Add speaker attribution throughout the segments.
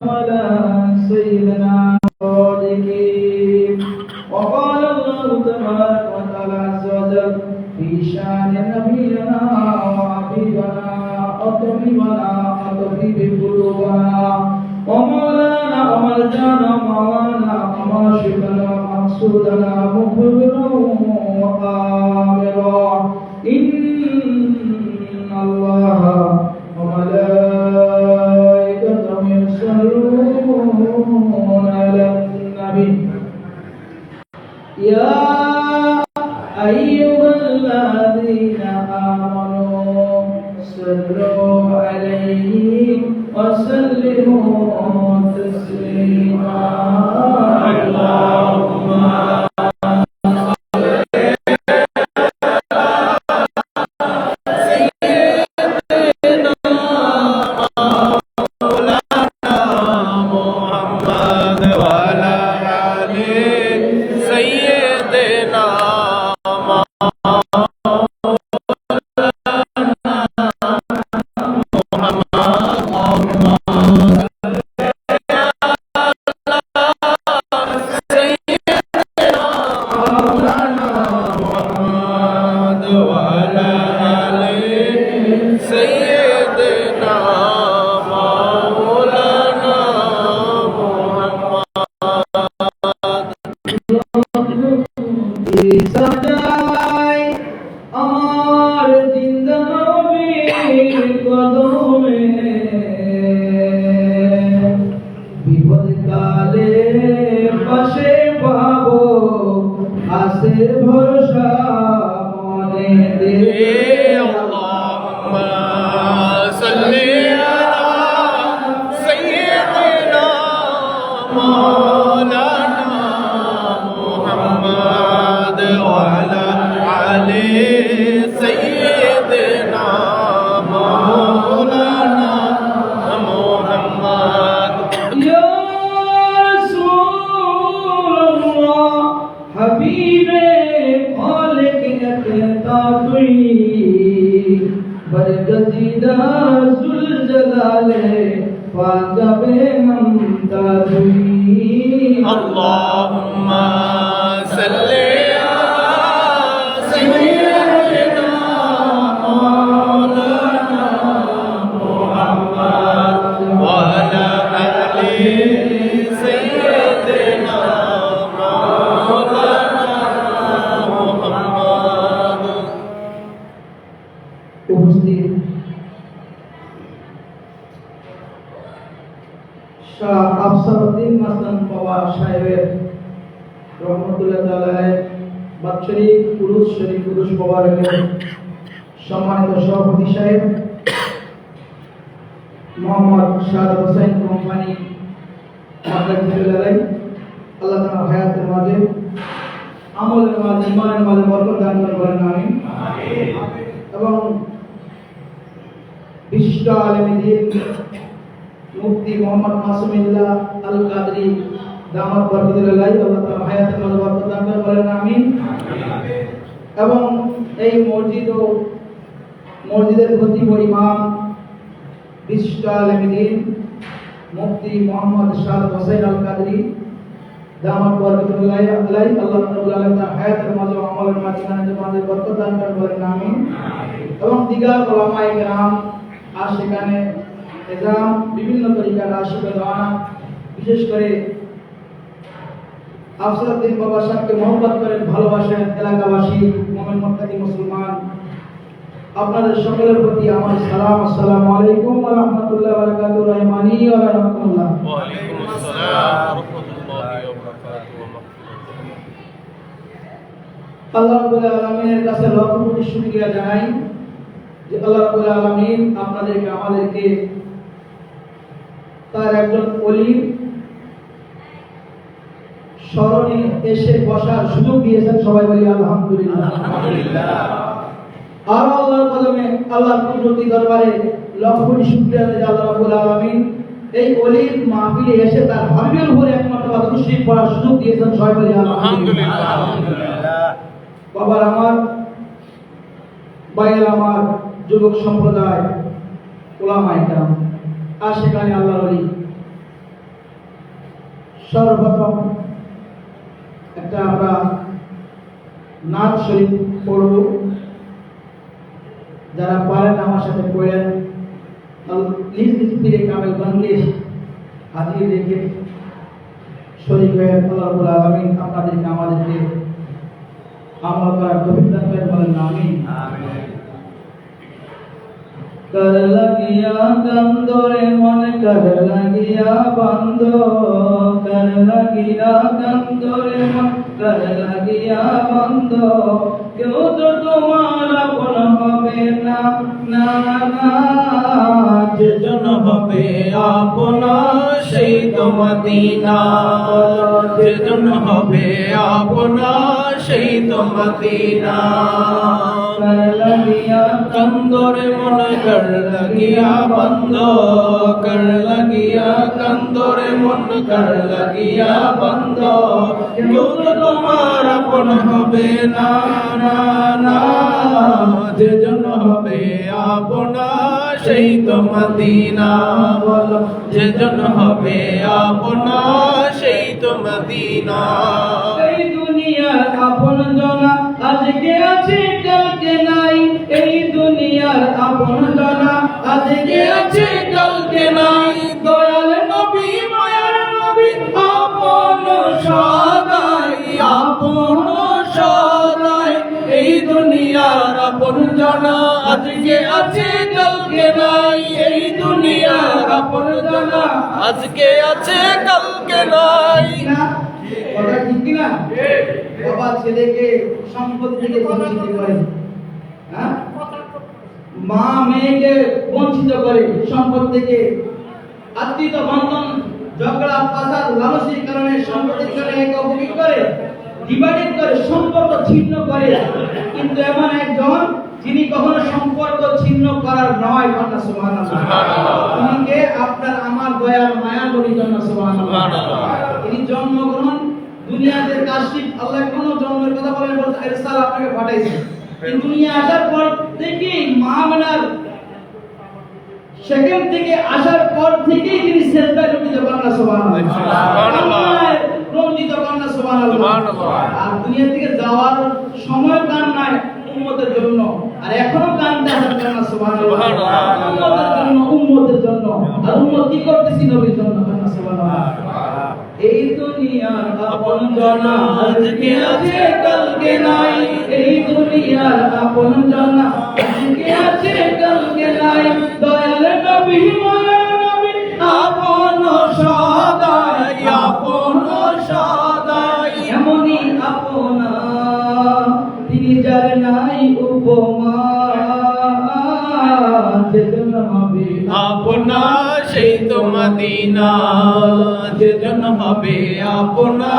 Speaker 1: على سيدنا الصادقين. وقال الله تبارك وتعالى عز وجل في شان نبينا وحبيبنا وطبيبنا وطبيب قلوبنا ومولانا وملجانا ومولانا ومرشدنا ومقصودنا مخبرا وآمرا إن الله وملائكته يصلون على النبي يا أيها الذين آمنوا صلوا عليه وسلموا تسليما. اللهم اللهم صل على سيدنا مولانا محمد وعلى آل سيدنا مولانا محمد. উপস্থিত শাহ আফসারউদ্দিন মাসলান বাবা সাহেবের রহমতুল্লাহ তাআলা বাৎসরিক পুরুষ শরীফ পুরুষ মোবারকের সম্মানিত সভাপতি সাহেব মোহাম্মদ শাহাদ হোসেন কোম্পানি আল্লাহ তাআলা হায়াতের মাঝে আমলের মাঝে ইমানের মাঝে বরকত দান করেন আমিন। এবং বিশিষ্ট আলেম দ্বীন মুফতি মোহাম্মদ মাসুমিল্লাহ আল কাদরি দামাত বরকতুল্লাহ আল্লাহ তাআলা হায়াতের মাঝে বরকত দান করেন আমিন। এবং এই মসজিদের খতিব ও ইমাম বিশিষ্ট আলেম দ্বীন মুফতি মোহাম্মদ শাহাদ হোসেন আল কাদরি দামাত বরকতুল্লাহ আলাইহি আল্লাহ তাআলা হায়াতের মাঝে আমলের মাঝে বরকত দান করেন আমিন। এবং দিগার উলামায়ে কেরাম আশিকানে এজাম বিভিন্ন তরিকার আশিকা দাওয়ানা বিশেষ করে আফসারউদ্দিন বাবা সাহেবকে মহব্বত করেন, ভালোবাসেন এলাকাবাসী মুমিন মুত্তাকি মুসলমান, আপনাদের সকলের প্রতি আমার সালাম। আসসালামু আলাইকুম ওয়া রাহমাতুল্লাহি ওয়া বারাকাতুহু। রহমানি ওয়া রাহমাতুল্লাহ। ওয়া আলাইকুম আসসালাম ওয়া রাহমাতুল্লাহি ওয়া বারাকাতুহু। আল্লাহ রাব্বুল আলামিনের কাছে লক্ষ কোটি শুকরিয়া জানাই যে আল্লাহ রাব্বুল আলামিন আপনাদেরকে আমাদেরকে তার একজন ওলি স্মরণে এসে বসার সুযোগ দিয়েছেন। সবাই বলি আলহামদুলিল্লাহ। আর আল্লাহর কদমে আল্লাহর কুদরতি দরবারে লক্ষ কোটি শুকরিয়া যে আল্লাহ রাব্বুল আলামিন এই ওলির মাহফিলে এসে তার হাবিবের উপরে একমাত্র আদর্শিক পড়ার সুযোগ দিয়েছেন। সবাই বলি আলহামদুলিল্লাহ। বাবার আমার, ভাইয়ের আমার, যুবক সম্প্রদায়, উলামায়ে কেরাম, আশিকানে আল্লাহর ওলি, সর্বপ্রথম একটা আমরা নাচ শরীফ পড়ব, যারা পারেন আমার সাথে পড়েন। নিজ নিজ পীরে কামেলগণকে হাজির রেখে শরীফ হয়ে আল্লাহ রাব্বুল আলামিন আপনাদেরকে আমাদেরকে আমল করার তৌফিক দান করেন, বলেন আমিন। कर लगिया कंदोरे मन कर लगिया बंदो, कर लगिया कंदोरे मन कर लगिया बंदो, क्यों तो तुम्हारा अपन होबे ना ना ना, जेजन होबे अपना সেই তো মদিনা, যেজন হবে আপনা সেই তো মদিনা। कर लगिया कंदोरे मन कर लगिया बंदो, कर लगिया कंदोरे मन कर लगिया बंदो, क्यों तो तुम्हार अपन হবে না না না, যেজন হবে আপনা সেই তো মদিনা, বলো যেজন হবে আপনা সেই তো মদিনা। এই দুনিয়ার আপন জনা আজকে আছে কালকে নাই, এই দুনিয়ার আপন জনা আজকে আছে কালকে নাই, দয়াল নবী মায়ার নবী আপন সদাই আপন সদাই, এই দুনিয়ার আপন জনা আজকে আছে কালকে নাই, এই দুনিয়ার আপন জনা আজকে আছে কালকে নাই। কথা ঠিক কি না? বাবা ছেলেকে সম্পদ থেকে বঞ্চিত করে, হ্যাঁ, মা মেয়েকে বঞ্চিত করে সম্পদ থেকে, আত্মীয় বন্ধন ঝগড়া ফাসাদ লালসির কারণে সম্পদের কারণে একে অপরকে করে ডিভাইড করে সম্পর্ক ছিন্ন করে। কিন্তু এমন একজন যিনি কখনো সম্পর্ক ছিন্ন করার নয়, কন্যা সুবহানাল্লাহ। তিনি কে? আপনার আমার দয়ার মায়া নবী, কন্যা সুবহানাল্লাহ। তিনি জন্মগ্রহণ দুনিয়াতে কাশিফ, আল্লাহ কোন জন্মের কথা বলেন, বলতে ইরসাল আপনাকে পাঠাইছে। কিন্তু দুনিয়া আসার পর থেকে মা মেনার সেকেন্ড থেকে আসার পর থেকেই তিনি সেজদায় রুকিত, কন্যা সুবহানাল্লাহ। রঞ্জিত, কন্যা সুবহানাল্লাহ। আর দুনিয়া থেকে যাওয়ার সময় কান নাই উম্মতের জন্য, আর এখনো কান্দতে আছেন, কন্যা সুবহানাল্লাহ। উম্মতের জন্য, উম্মতের জন্য। আর উম্মত কি করতেছি? নবীর জন্য, কন্যা সুবহানাল্লাহ। এই দুনিয়ার আপন জনা আজকে আছে কালকে নাই, এই দুনিয়ার আপন জনা আজকে আছে কালকে নাই, দয়াল নবী মায়ার নবী আপন সদাই আপন সদাই, এমনই আপনা তিনি যার নাই উপমা, যেজন হবে আপনা সেই তো মদিনা, যেজন হবে আপনা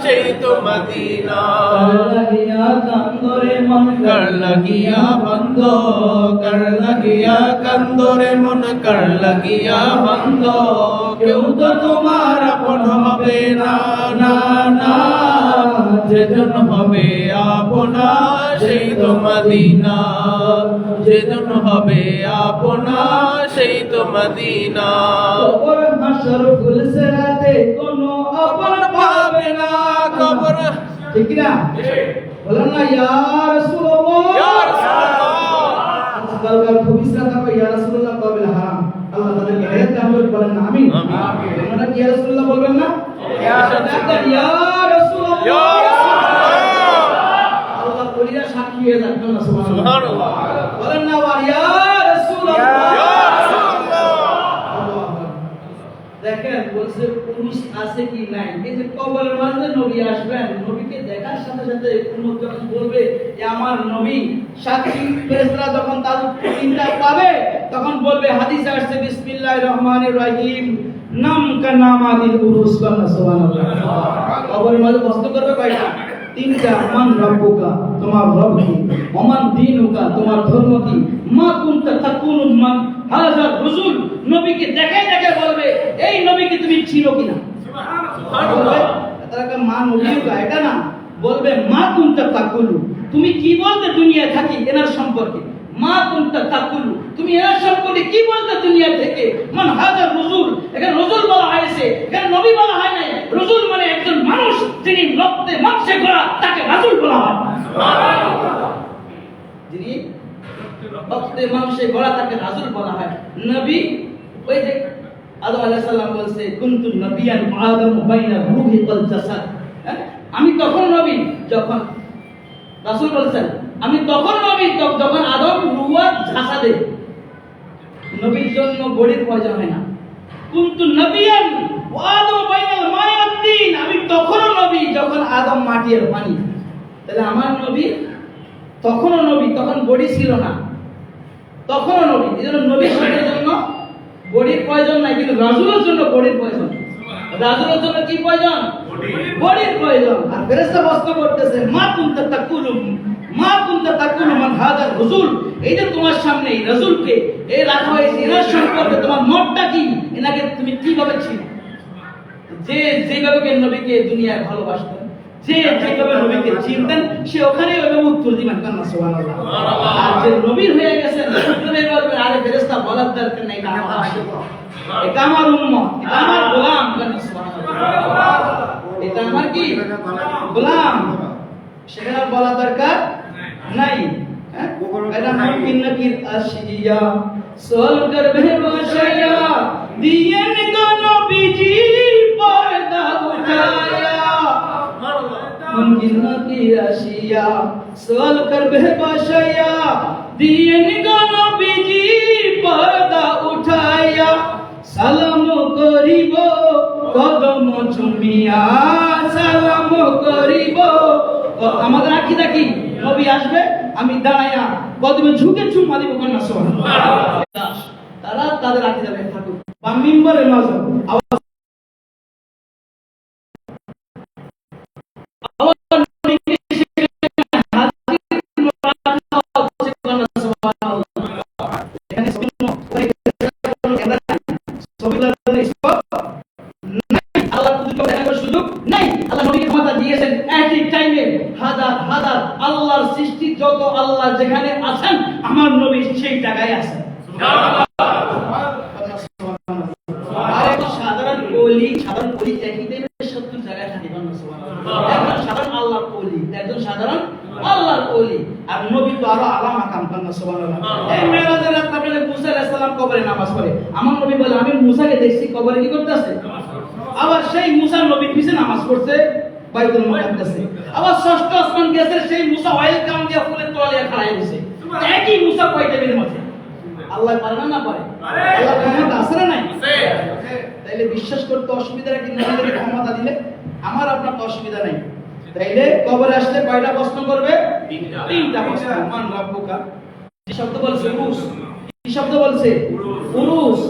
Speaker 1: সেই তো মদিনা। कर लगिया कंदोरे मन कर लगिया बंदो, कर लगिया कंदोरे मन कर लगिया बंदो, क्यों तो तुम्हार अपन হবে না না না, যেজন হবে আপনা সেই তো মদিনা, যেজন হবে আপনা সেই তো মদিনা। কবর হাসর ফুলসরাতে কোনো আপন পাবে না, কবর ঠিক না? বলেন না ইয়া রাসূলুল্লাহ, ইয়া রাসূলুল্লাহ। আজকালকার ভবিষ্যৎ থাকবে ইয়া রাসূলুল্লাহ কবিল হারাম, আল্লাহ তাদেরকে হেদায়েত দান করুন, বলেন না আমিন। আপনারা কি ইয়া রাসূলুল্লাহ বলবেন না? ইয়া রাসূলুল্লাহ, ইয়া রাসূলুল্লাহ, ইয়া রাসূলুল্লাহ। আল্লাহ বলিরা সাক্ষী হয়ে যান, সুবহানাল্লাহ। বলেন না ইয়া রাসূলুল্লাহ, ইয়া রাসূলুল্লাহ। দেখেন বলছে পুরুষ আছে কি নাই। এই যে কবরের মাঝে নবী আসবেন, নবীকে দেখার সাথে সাথে উম্মত যখন বলবে যে আমার নবী, সাক্ষী ফেরেশতারা যখন তার চিন্তা পাবে তখন বলবে, হাদিসে আসছে বিসমিল্লাহির রহমানির রহিম, নাম কা নামাদিল উরুস, সুবহানাল্লাহ। কবরের মাঝে প্রশ্ন করবে কয়টা? তিনটা। মান রব্বুকা, তোমার রব কি? ওমান দীনুকা, তোমার ধর্ম কি? মা কুনতা তাকুনু মান হাযা রাসূল, নবীকে দেখাই দেখাই বলবে এই নবীকে তুমি চিনো কিনা, সুবহানাল্লাহ। তারা মা নবীকা এটা না, বলবে মা কুনতা তাকুলু, তুমি কি বলতে দুনিয়ায় থাকি এনার সম্পর্কে, মা কুনতা তাকুলু, তুমি এনার সম্পর্কে কি বলতে দুনিয়া থেকে, মান হাযা রাসূল, এখানে রাসূল বলা হয়েছে, এখানে নবী বলা হয় নাই, রাসূল
Speaker 2: রক্তে মাংসে গড়া তাকে রাসূল বলা হয়। নবী ওই যে আদম আলাইহিস সালাম বলছে কুনতু নবিয়ান আদম বাইনা রূহি ওয়াল জাসাদ। আমি তখন নবী যখন রাসূল বলেছেন আমি তখন নবী যখন আদম রূহ আর জাসাদে। নবীর জন্য বডির প্রয়োজন হয় না। কুনতু নবিয়ান ওয়া আদম বাইনাল মাই ওয়াদ তিন। আমি তখনও নবী যখন আদম মাটি আর পানি। তাহলে আমার নবী তখনও নবী, তখন বডি ছিল না, তখনও নবী। এজন্য নবীর জন্য বডির প্রয়োজন নাই, কিন্তু রাসূলের জন্য বডির প্রয়োজন। রাসূলের জন্য কি প্রয়োজন? বডির প্রয়োজন। আর ফেরেশতা প্রশ্ন করতেছে মা কুনতা তাকুলু মান হাদা রাসূল। এই যে তোমার সামনে এই রাসূলকে এই রাখা হয়েছে, এর সম্পর্কে তোমার মতটা কি? এনাকে তুমি কিভাবে চিনো? যে যেভাবে নবীকে দুনিয়ায় ভালোবাসতেন, যে যেভাবে নবীকে চিনতেন, সে ওখানে ওইভাবে উত্তর দিবেন কান্না সুবহানাল্লাহ। আর যে নবী হয়ে গেছেন তুমি বলবেন আরে ফেরেশতা বলার দরকার নাই, এটা আমার আশিক, এটা আমার উম্মত, এটা আমার গোলাম কান্না সুবহানাল্লাহ। এটা আমার কি গোলাম, সেটা বলা দরকার নাই। এটা মুমকিন নাকির আশিয়া সোল করবে বশায়া দিয়েন গো নবীজি পর্দা উঠায়া। মুমকিন নাকির আশিয়া সোল করবে বশায়া দিয়েন গো নবীজি পর্দা উঠায়া। সালাম করিব কদম চুমিয়া, সালাম করিব। আমাদের আকীদা কি? নবী আসবে আমি দাঁড়ায়া কদমে ঝুঁকে চুমা দিব কান্না সুবহানাল্লাহ। তারা তাদের আকীদা ব্যাখ্যা করবে বা মিম্বরে নজর আল্লাহর সৃষ্টি যত আল্লাহ যেখানে আছেন আমার নবী সেই জায়গায় আছেন। সাধারণ ওলি একই টাইমে 70 জায়গায় থাকে। একজন সাধারণ আল্লাহর ওলি, একজন সাধারণ আল্লাহর ওলি, আর নবী তো আরো আলা মাকাম কান্না সুবহানাল্লাহ। এই মেরাজের রাতে আপনাদের মুসা আলাইহিস সালাম কবরে নামাজ পড়ে, আমার নবী বলে আমি মুসাকে দেখছি কবরে কি করতেছে। আবার সেই মুসা নবীর পিছে নামাজ পড়ছে বাইতুল মুকাদ্দাসে। আবার ষষ্ঠ আসমান গেছে, সেই মুসা ওয়েলকাম দিয়া ফুলের তোয়ালিয়া খাড়ায় দিয়েছে। একই মুসা কয়টা বের মধ্যে আল্লাহ পারে না পারে? আল্লাহ ক্ষমতা আছে না নাই? আছে। তাইলে বিশ্বাস করতে অসুবিধা কি? নবীর ক্ষমতা দিলে আমার আপনার তো অসুবিধা নাই। তাইলে কবরে আসলে কয়টা প্রশ্ন করবে? তিনটা প্রশ্ন। মান রব্বুকা, কি শব্দ বলছে? উরুস। কি শব্দ বলছে? উরুস।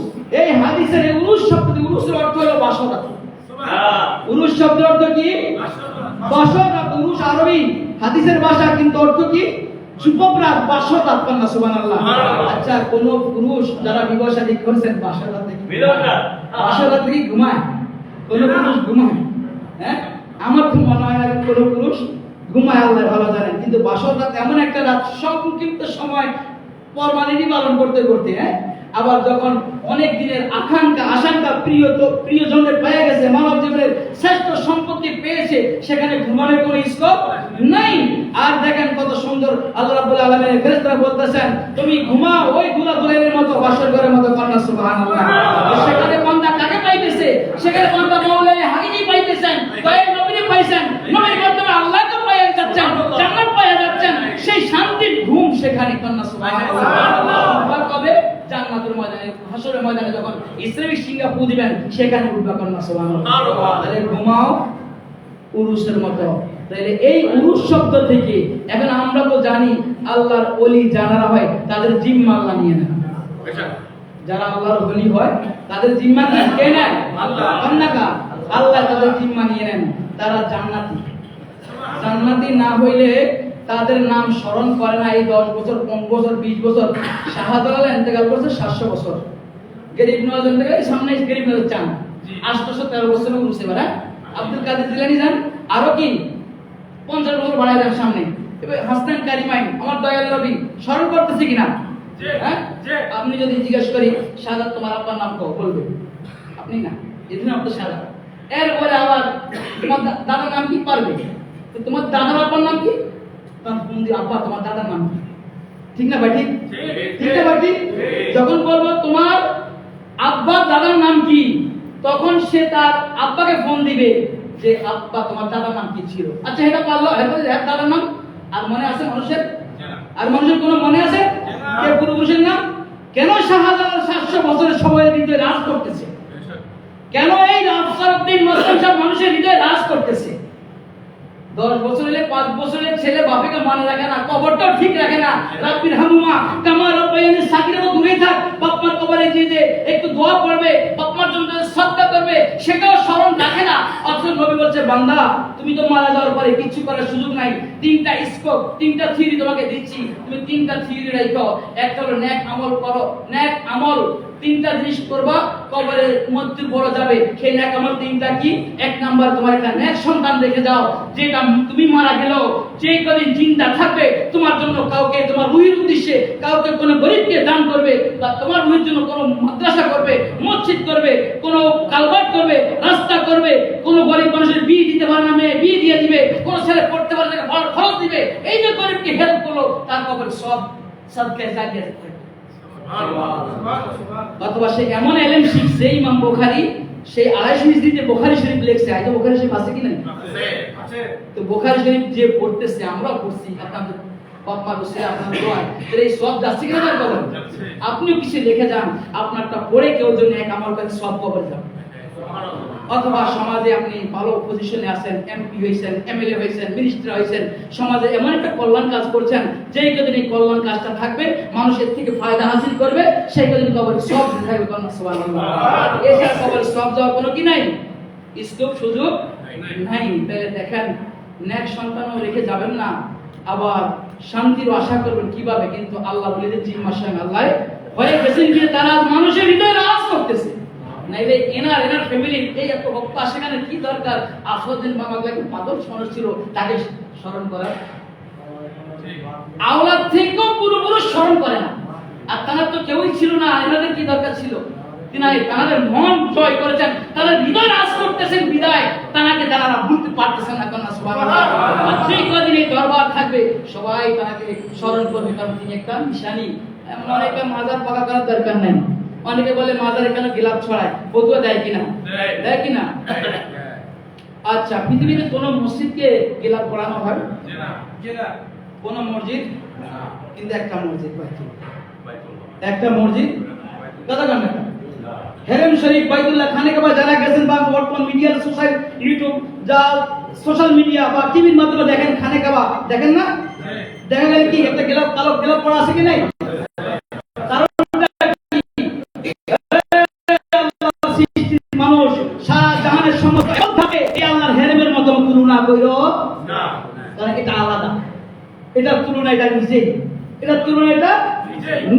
Speaker 2: এই হাদিসের এই উরুস শব্দটি, উরুসের অর্থ হলো বাসরাত। উরুস শব্দের অর্থ কি? বাসরাত। উরুস আরবি হাদিসের ভাষা, কিন্তু অর্থ কি? যুবকরাত, বাসরাত কান্না সুবহানাল্লাহ। আচ্ছা, কোন পুরুষ যারা বিবাহ শাদী করেছেন বাসরাতে কি ঘুমায়? কোন পুরুষ ঘুমায়? হ্যাঁ, আমার তো মনে হয় না কোন পুরুষ ঘুমায়, আল্লাহ ভালো জানেন। কিন্তু বাসরাত এমন একটা রাত, সংক্ষিপ্ত সময় ফরমালিটি পালন করতে করতে, হ্যাঁ, আবার যখন অনেক দিনের আকাঙ্ক্ষা আশঙ্কা প্রিয়জনের পেয়ে গেছে, মানব জীবনের শ্রেষ্ঠ সম্পত্তি পেয়েছে, সেখানে ঘুমানোর কোনো স্কোপ নাই। আর দেখেন কত সুন্দর আল্লাহ রাব্বুল আলামিনের ফেরেশতারা বলতেছেন তুমি ঘুমাও ওই দুলাদুলের মতো, বাসর ঘরের মতো কান্না সুবহানাল্লাহ। সেখানে বান্দা কাকে পাইতেছে? সেখানে বান্দা মাওলানা হাকিমি পাইতেছেন, দয়ার নবীকে পাইছেন, নবীর মাধ্যমে আল্লাহকে পাইয়া যাচ্ছেন, জান্নাত পাইয়া যাচ্ছেন। সেই শান্তির ঘুম সেখানে কান্না সুবহানাল্লাহ। কবে? জান্নাতের ময়দানে, হাসরের ময়দানে যখন ইসরাফিল সিংহা ফু দিবেন, সেখানে উঠবা কান্না সুবহানাল্লাহ। তাহলে ঘুমাও উরুসের মতো। তাহলে এই উরুস শব্দ থেকে এখন আমরা তো জানি আল্লাহর ওলি যারা হয় তাদের জিম্মা আল্লাহ নিয়ে নেন। যারা আল্লাহর ওলি হয় তাদের জিম্মা কে নেন? আল্লাহ। আল্লাহ তাদের জিম্মা নিয়ে নেন। তারা জান্নাতি। জান্নাতি না হইলে তাদের নাম স্মরণ করে না। এই 10 বছর 15 বছর 20 বছর শাহাদাত ইন্তেকাল করছে 700 বছর। গরিব নওয়াজ ইন্তেকাল সামনে গরিব নওয়াজ চান 813 বছর উরুসে বাড়া। আব্দুল কাদের জিলানী যান আরো কি 50 বছর বাড়ায় দেন সামনে। এবার হাসনান কারিমাইন আমার দয়াল নবী স্মরণ করতেছে কিনা? হ্যাঁ, আপনি যদি জিজ্ঞেস করি শাহাদাত তোমার আব্বার নাম কও, বলবে আপনি না, এদিন আপনার শাহাদাত। এরপরে আবার তোমার দাদার নাম কি পারবে? তোমার দাদার আব্বার নাম কি? তখন ফোন দিয়ে আব্বা তোমার দাদার নাম কি? ঠিক না ভাই? ঠিক। ঠিক না বাকি? যখন বলবো তোমার আব্বা দাদার নাম কি, তখন সে তার আব্বাকে ফোন দিবে যে আব্বা তোমার দাদার নাম কি ছিল। আচ্ছা এটা পারলো, হ্যাঁ দাদার নাম আর মনে আছে মানুষের? আর মানুষের কোনো মনে আছে? কে পূর্বপুরুষের নাম? কেন শাহজালাল 700 বছরের সময়ের হৃদয়ে রাজ করতেছে? কেন এই আফসারউদ্দিন মুসলিম সব মানুষের হৃদয়ে রাজ করতেছে? 10 বছর হলে 5 বছরের ছেলে বাপেকে মানে রাখে না, কবরটাও ঠিক রাখে না। রাব্বির হামুমা কামা রাব্বায়ানি সাগীরা, তো দূরেই থাক, বাপমার কবরে যে একটু দোয়া পড়বে, বাপমার জন্য সাদকা করবে, সেটাও স্মরণ রাখে না। অথচ নবী বলছে বান্দা তুমি তো মারা যাওয়ার পরে কিছু করার সুযোগ নাই, 3টা স্কোপ 3টা থিওরি তোমাকে দিচ্ছি, তুমি 3টা থিওরি রাখো। একটা হলো নেক আমল করো, নেক আমল 3টা জিনিস করবা, কবরে মৃত্যুর বড় যাবে। সেই নেক আমল 3টা কি? 1 নাম্বার তোমার একটা নেক সন্তান রেখে যাও, যেটা তুমি মারা গেলেও যে কদিন জিন্দা থাকবে তোমার জন্য কাউকে, তোমার রুহির উদ্দেশ্যে কাউকে, কোনো গরিবকে দান করবে, বা তোমার রুহির জন্য কোনো মাদ্রাসা করবে, মসজিদ করবে, কোনো কালভার্ট করবে, রাস্তা করবে, কোনো গরিব মানুষের বিয়ে দিতে পারে না মেয়ে বিয়ে দিয়ে দিবে, কোনো ছেলে পড়তে পারে না খরচ দিবে। এই যে গরিবকে হেল্প করলো তার কবরে সব সাদকায়ে জারিয়া থাকবে। অথবা সে এমন এলেম শিখছে, ইমাম বুখারী সেই 250 হিজরিতে বুখারী শরীফ লিখছে। আজ বুখারী শরীফ আছে কি না? আছে। তো বুখারী শরীফ যে পড়তেছে, আমরাও পড়ছি, আপনাদের বাবা বসে আপনার দোয়া, তাহলে এই সব যাচ্ছে কিনা তার কবর? আপনিও কিছু লিখে যান, আপনারটা পড়ে কেউ জন্য এক আমার কাছে সব কবর যাবে। অথবা সমাজে আপনি ভালো পজিশনে আছেন, এমপি হয়েছেন, এমএলএ হয়েছেন, মিনিস্টার হয়েছেন, সমাজে এমন একটা কল্যাণ কাজ করছেন, যেই কদিন এই কল্যাণ কাজটা থাকবে মানুষের থেকে ফায়দা হাসিল করবে, সেই কদিন কবরে সব থাকবে। সুবহানাল্লাহ। এছাড়া কবরে সব যাওয়ার কোনো কি নাই, স্কোপ সুযোগ নাই। তাহলে দেখেন নেক সন্তানও রেখে যাবেন না, আবার শান্তির আশা করবেন কিভাবে? কিন্তু আল্লাহ বলে জিম্মার সঙ্গে আল্লাহ হয়ে গেছেন যে তারা মানুষের হৃদয়ে রাজ করতেছে। নাইলে এনার ফ্যামিলি এই এত বক্তা, সেখানে কি দরকার? আফরুদ্দিন বাংলাকে পাগল মানুষ ছিল, তাকে স্মরণ করা। আওলাদ থেকেও পূর্বপুরুষ স্মরণ করে না, আর তারা তো কেউই ছিল না, এনাদের কি দরকার ছিল? তাদের মন জয় করেছেন, তাদের হৃদয় রাজ করতেছেন, বিদায় তাকে যারা ভুলতে পারতেছেন না। কেন? সুবহানাল্লাহ। সেই কদিন এই দরবার থাকবে, সবাই তাকে স্মরণ করবে, কারণ তিনি একটা নিশানি। অনেকে মাজার পাকা করার দরকার নাই, অনেকে বলে মাজারে কেন গিলাপ ছড়ায়, ফতুয়া দেয় কিনা? দেয় কিনা? আচ্ছা, পৃথিবীতে কোন মসজিদকে গিলাপ পড়ানো হয়? কোন মসজিদ? কিন্তু একটা মসজিদ, একটা মসজিদ কথা কেন? হেরেম শরীফ, বাইতুল্লাহ, খানে কাবা যারা গেছেন বা বর্তমান মিডিয়া, সোশ্যাল ইউটিউব যা সোশ্যাল মিডিয়া বা টিভির মাধ্যমে দেখেন, খানে কাবা দেখেন না? দেখা গেল কি একটা গিলাপ, কালো গিলাপ পড়া আছে কি নাই? মানুষ শাহজাহানের সমস্ত থাকে এই আল্লাহর হেরেমের মতো তুলনা কইরো না, কারণ এটা আলাদা, এটা তুলনা, এটা নিজেই, এটা তুলনা, এটা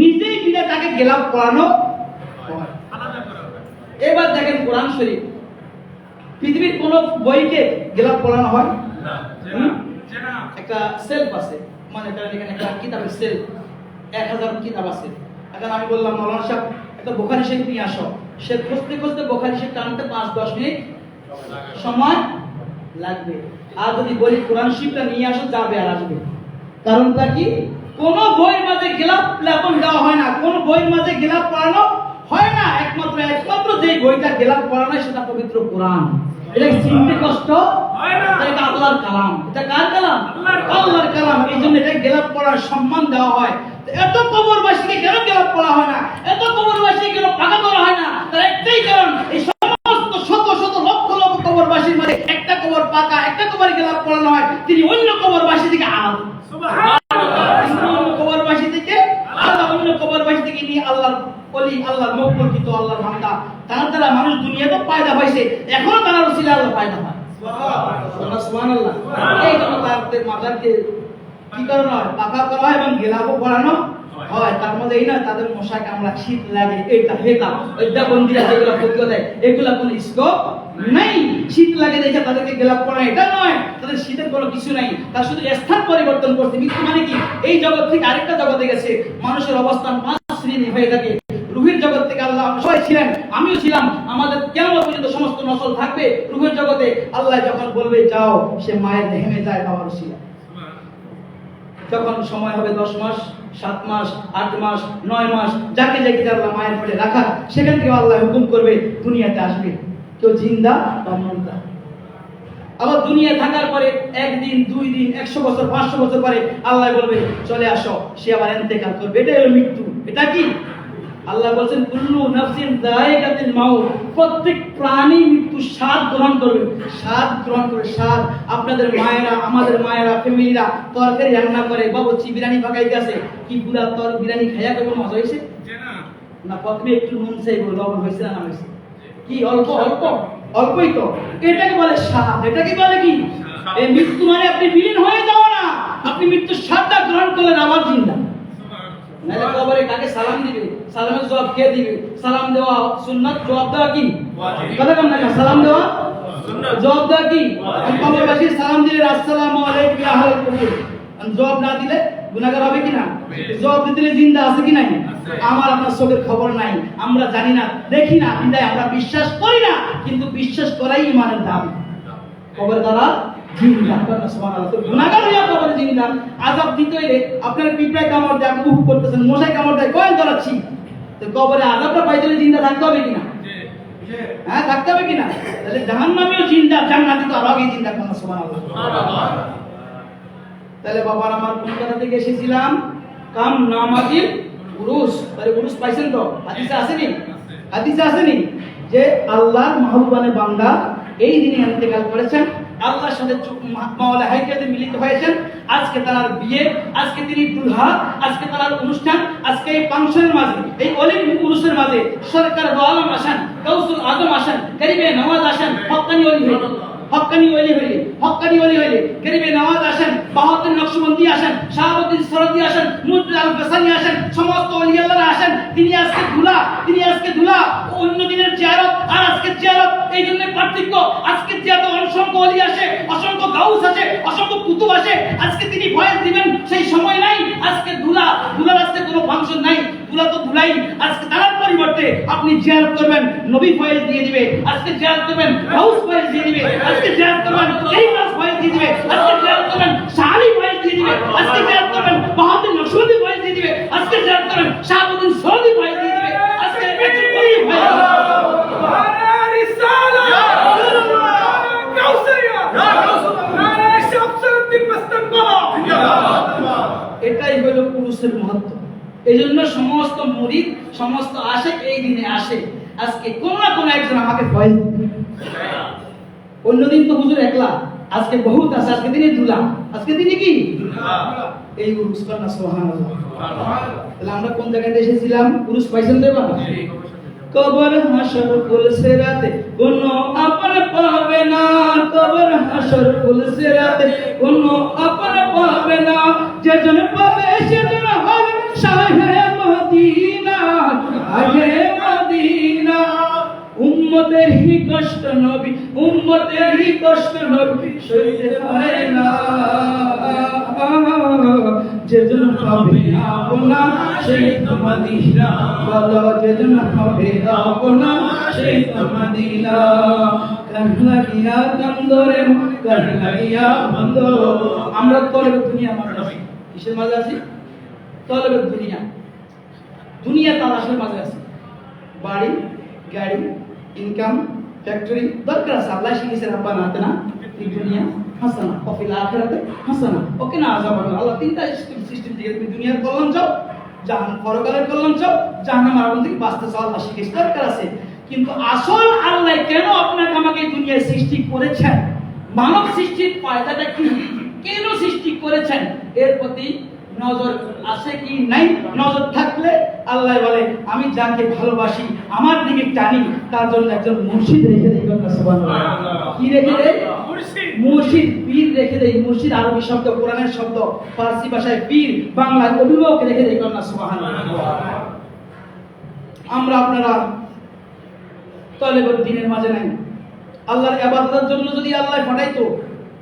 Speaker 2: নিজেই বিনা তাকে গিলাপ পড়ানো হয়। এবার দেখেন কোরআন শরীফ, পৃথিবীর কোন বইকে গিলাপ পড়ানো হয় না। একটা সেলফ আছে, মানে এখানে একটা কিতাবের সেলফ, 1000 কিতাব আছে। এখন আমি বললাম মাওলানা সাহেব একটা বুখারী শরীফ নিয়ে আসো, সে খুঁজতে খুঁজতে বুখারী শরীফ টানতে 5-10 মিনিট সময় লাগবে। আর যদি বলি কোরআন শরীফটা নিয়ে আসো, যাবে আর আসবে। কারণটা কি? কোন বইয়ের মাঝে গিলাপ লেপন দেওয়া হয় না, কোন বইয়ের মাঝে গিলাপ পড়ানো হয় না। একমাত্র যে বইটা গিলাপ পড়ানো হয় সেটা পবিত্র কোরআন। এটা চিনতে কষ্ট হয় না, এটা আল্লাহর কালাম। এটা কার কালাম? আল্লাহর কালাম। এই জন্য এটা গিলাপ পড়ার সম্মান দেওয়া হয়। এত কবরবাসীকে কেন গিলাপ পড়া হয় না, এত কবরবাসীকে কেন পাকা করা হয় না? তার একটাই কারণ, এই সমস্ত শত শত লক্ষ লক্ষ কবরবাসীর মধ্যে একটা কবর পাকা, একটা কবর গিলাপ পড়ানো হয়, তিনি অন্য কবরবাসী থেকে আলাদা। সুবহানাল্লাহ। অন্য কবরবাসী থেকে আলাদা, অন্য কবরবাসী থেকে নিয়ে আল্লাহর ওলি, আল্লাহর মকবুলকৃত, আল্লাহর বান্দা, তারা দ্বারা মানুষ দুনিয়াতে ফায়দা পাইছে, এখনো তারা রসিলা আল্লাহ ফায়দা পায়। সুবহানাল্লাহ। এই জন্য তাদের মাজারকে কি করানো হয়? পাকা করা হয় এবং গিলাপও পড়ানো হয়। তার মধ্যে এই না তাদের মশা কামড়া, শীত লাগে, এইটা হেতা, ওইটা বন্দিরা যেগুলো ফতুয়া দেয়, এগুলা কোনো স্কোপ নাই। শীত লাগে দেখে তাদেরকে গিলাপ পড়ানো এটা নয়, তাদের শীতের কোনো কিছু নাই, তার শুধু স্থান পরিবর্তন করছে। মৃত্যু মানে কি? এই জগৎ থেকে আরেকটা জগতে গেছে। মানুষের অবস্থান 5 শ্রেণী হয়ে থাকে। রুহের জগৎ থেকে আল্লাহ, সবাই ছিলেন, আমিও ছিলাম, আমাদের কেমন পর্যন্ত সমস্ত নসল থাকবে রুহের জগতে। আল্লাহ যখন বলবে যাও, সে মায়ের নেমে যায় বাবার ছিল। যখন সময় হবে 10 মাস 7 মাস, 8 মাস, 9 মাস, যাকে যাকে আল্লাহ মায়ের পেটে রাখা, সেখান থেকে আল্লাহ হুকুম করবে দুনিয়াতে আসবে, কেউ জিন্দা বা মুর্দা। আবার দুনিয়া থাকার পরে 1 দিন, 2 দিন, 100 বছর, 500 বছর পরে আল্লাহ বলবে চলে আসো, সে আবার ইন্তেকাল করবে। এটাই হলো মৃত্যু। এটা কি? আল্লাহ বলেন কুল্লু নাফসিন যায়কাতুল মাউত, প্রত্যেক প্রাণী মৃত্যুর স্বাদ গ্রহণ করবে। স্বাদ গ্রহণ করে স্বাদ। আপনাদের মায়েরা, আমাদের মায়েরা, ফ্যামিলিরা তরকারি রান্না করে, বাবুচি বিরিয়ানি পাকাইতেছে, কি পুরা বিরিয়ানি খাইয়া কেমন মজা হয়েছে না? প্রথমে একটু নুন চাইবো, লবণ হয়েছে না হয়েছে, কি অল্প অল্প অল্পই তো, এটাকে বলে স্বাদ। এটাকে বলে কি? এই মৃত্যু মানে আপনি বিলীন হয়ে যাও না, আপনি মৃত্যুর স্বাদটা গ্রহণ করলেন, আবার জিন্দা। নাহলে কবরে কাকে সালাম দিবে? সালামের জবাব কে দিবে? সালাম দেওয়া সুন্নাত, জবাব দেওয়া কি ওয়াজিব। কথা কম না, সালাম দেওয়া সুন্নাত, জবাব দেওয়া কি ওয়াজিব। কবরবাসী সালাম দিলে আসসালামু আলাইকুম ইয়া আহলাল কবর, জবাব না দিলে গুনাহগার হবে কি না? জবাব দিলে জিন্দা আছে কি নাই? আমার আপনার চোখের খবর নাই, আমরা জানি না, দেখি না, বিদায় আমরা বিশ্বাস করি না, কিন্তু বিশ্বাস করাই ইমানের দাবি। কবর দ্বারা জিন্দা, সুবহানাল্লাহ। তো গুনাহগার হইয়া কবরে জিন্দা, আযাব দিতে হইলে আপনার পিঁপড়ায় কামড় দেয়, আপনি উফ করতেছেন, মশায় কামড় দেয়, কয়েন ধরাচ্ছি, তো কবরে আযাবটা পাইতে হলে জিন্দা থাকতে হবে কিনা? হ্যাঁ, থাকতে হবে কিনা? তাহলে জাহান্নামীও জিন্দা, জান্নাতি তো আরো আগে জিন্দা, সুবহানাল্লাহ। তাহলে বাবার আমার কোন কথা থেকে এসেছিলাম? কাম নামাতিল উরুস। তাহলে উরুস পাইছেন তো? হাদিসে আসেনি? হাদিসে আসেনি যে আল্লাহর মাহবুবানে বান্দা এই দিনে ইন্তেকাল করেছেন, আল্লাহর সাথে মাওলা হাইকাতে মিলিত হয়েছেন। আজকে তার বিয়ে, আজকে তিনি দুলহা, আজকে তার অনুষ্ঠান, আজকে এই ফাংশনের মাঝে, এই অলিম্পিক উরুসের মাঝে সরকার দো আলম আসেন, গাউসুল আজম আসেন, গরিবে নওয়াজ আসেন, হক্কানি ওলি হইলে, হক্কানি ওলি হইলে, হক্কানি ওলি হইলে, গরিবে নওয়াজ আসেন, বাহাউদ্দিন নকশবন্দি আসেন, শাহাবুদ্দিন সরদি আসেন, মুদ্দ আল ফসানি আসেন, সমস্ত ওলি আল্লাহরা আসেন। তিনি আজকে ধুলা, তিনি আজকে ধুলা। অন্য দিনের জিয়ারত আর আজকে জিয়ারত, এই জন্য পার্থক্য। আজকে জিয়ারত অসংখ্য ওলি আসে, অসংখ্য গাউস আছে, অসংখ্য কুতুব আসে, আজকে তিনি ভয়েস দিবেন সেই সময় নাই। আজকে ধুলা, ধুলার আজকে কোনো ফাংশন নাই, ধুলা তো ধুলাই। আজকে তার পরিবর্তে আপনি জিয়ারত করবেন, নবী ভয়েস দিয়ে দিবে। আজকে জিয়ারত করবেন, গাউস ভয়েস দিয়ে দিবে। আজকে জিয়ারত করবেন, ইমাম ভয়েস দিয়ে দিবে। আজকে জিয়ারত করবেন, শাহী ভয়েস দিয়ে দিবে। আজকে জিয়ারত করবেন, বাহাউদ্দিন নকশবন্দি ভয়েস দিয়ে দিবে। আজকে জিয়ারত করবেন, শাহাবুদ্দিন সরদি ভয়েস দিয়ে দিবে। আজকে একজন ওলি ভয়েস এটাই হলো পুরুষের মহত্ব। এই জন্য সমস্ত মুরিদ, সমস্ত আশিক এই দিনে আসে। আজকে কোন না কোন একজন আমাকে ভয় দিবে। অন্যদিন তো হুজুর একলা, আজকে বহুত আছে। আজকে দিনে দুলা, আজকে দিনে কি এই উরুস কন্যা, সুবহানাল্লাহ। তাহলে আমরা কোন জায়গায় এসেছিলাম? উরুস পাইছেন তো এবার? কবর হাসর কুল সিরাতে কোনো আপন পাবে না, কবর হাসর কুল সিরাতে কোনো আপন পাবে না, যেজন পাবে সেজন হবে শাহে মদিনা, আগে মদিনা। উম্মতের হি কষ্ট নবী, উম্মতের হি কষ্ট নবী সইতে পারে না, যেজন পাবে আপনা সেই তো মদিনা, বলো যেজন পাবে আপনা সেই তো মদিনা। কান্নাগিয়া কান্দরে, কান্নাগিয়া বন্ধ। আমরা তলবে দুনিয়া মানুষ, কিসের মাঝে আছি? তলবে দুনিয়া, দুনিয়া তালাশের মাঝে আছি। বাড়ি, গাড়ি, ইনকাম, ফ্যাক্টরি দরকার আছে। আল্লাহ শিখেছে রাব্বানা আতিনা ফিদ দুনিয়া হাসানা ওয়া ফিল আখিরাতি হাসানা ওয়া কিনা আযাবান। আল্লাহ তিনটা সিস্টেম দিয়ে তুমি দুনিয়ার কল্যাণ চাও, জাহান্নাম পরকালের কল্যাণ চাও, জাহান্নামের আগুন থেকে বাঁচতে চাও। আল্লাহ শিখেছে, দরকার আছে। কিন্তু আসল আল্লাহ কেন আপনাকে আমাকে এই দুনিয়ায় সৃষ্টি করেছেন, মানব সৃষ্টির ফায়দাটা কি, কেন সৃষ্টি করেছেন, এর প্রতি নজর আছে কি নাই? নজর থাকলে আল্লাহ বলে আমি যাকে ভালোবাসি, আমার দিকে টানি, তার জন্য একজন মুর্শিদ রেখে দেই। সুবহানাল্লাহ। কি রেখে দেই? মুর্শিদ, পীর রেখে দেই। মুর্শিদ আরবি শব্দ, কোরআনের শব্দ, ফার্সি ভাষায় পীর, বাংলায় অভিভাবক রেখে দেই। সুবহানাল্লাহ। আমরা আপনারা তলেবুদ দ্বীনের মাঝে নাই। আল্লাহর ইবাদতের জন্য যদি আল্লাহ পাঠাইতো,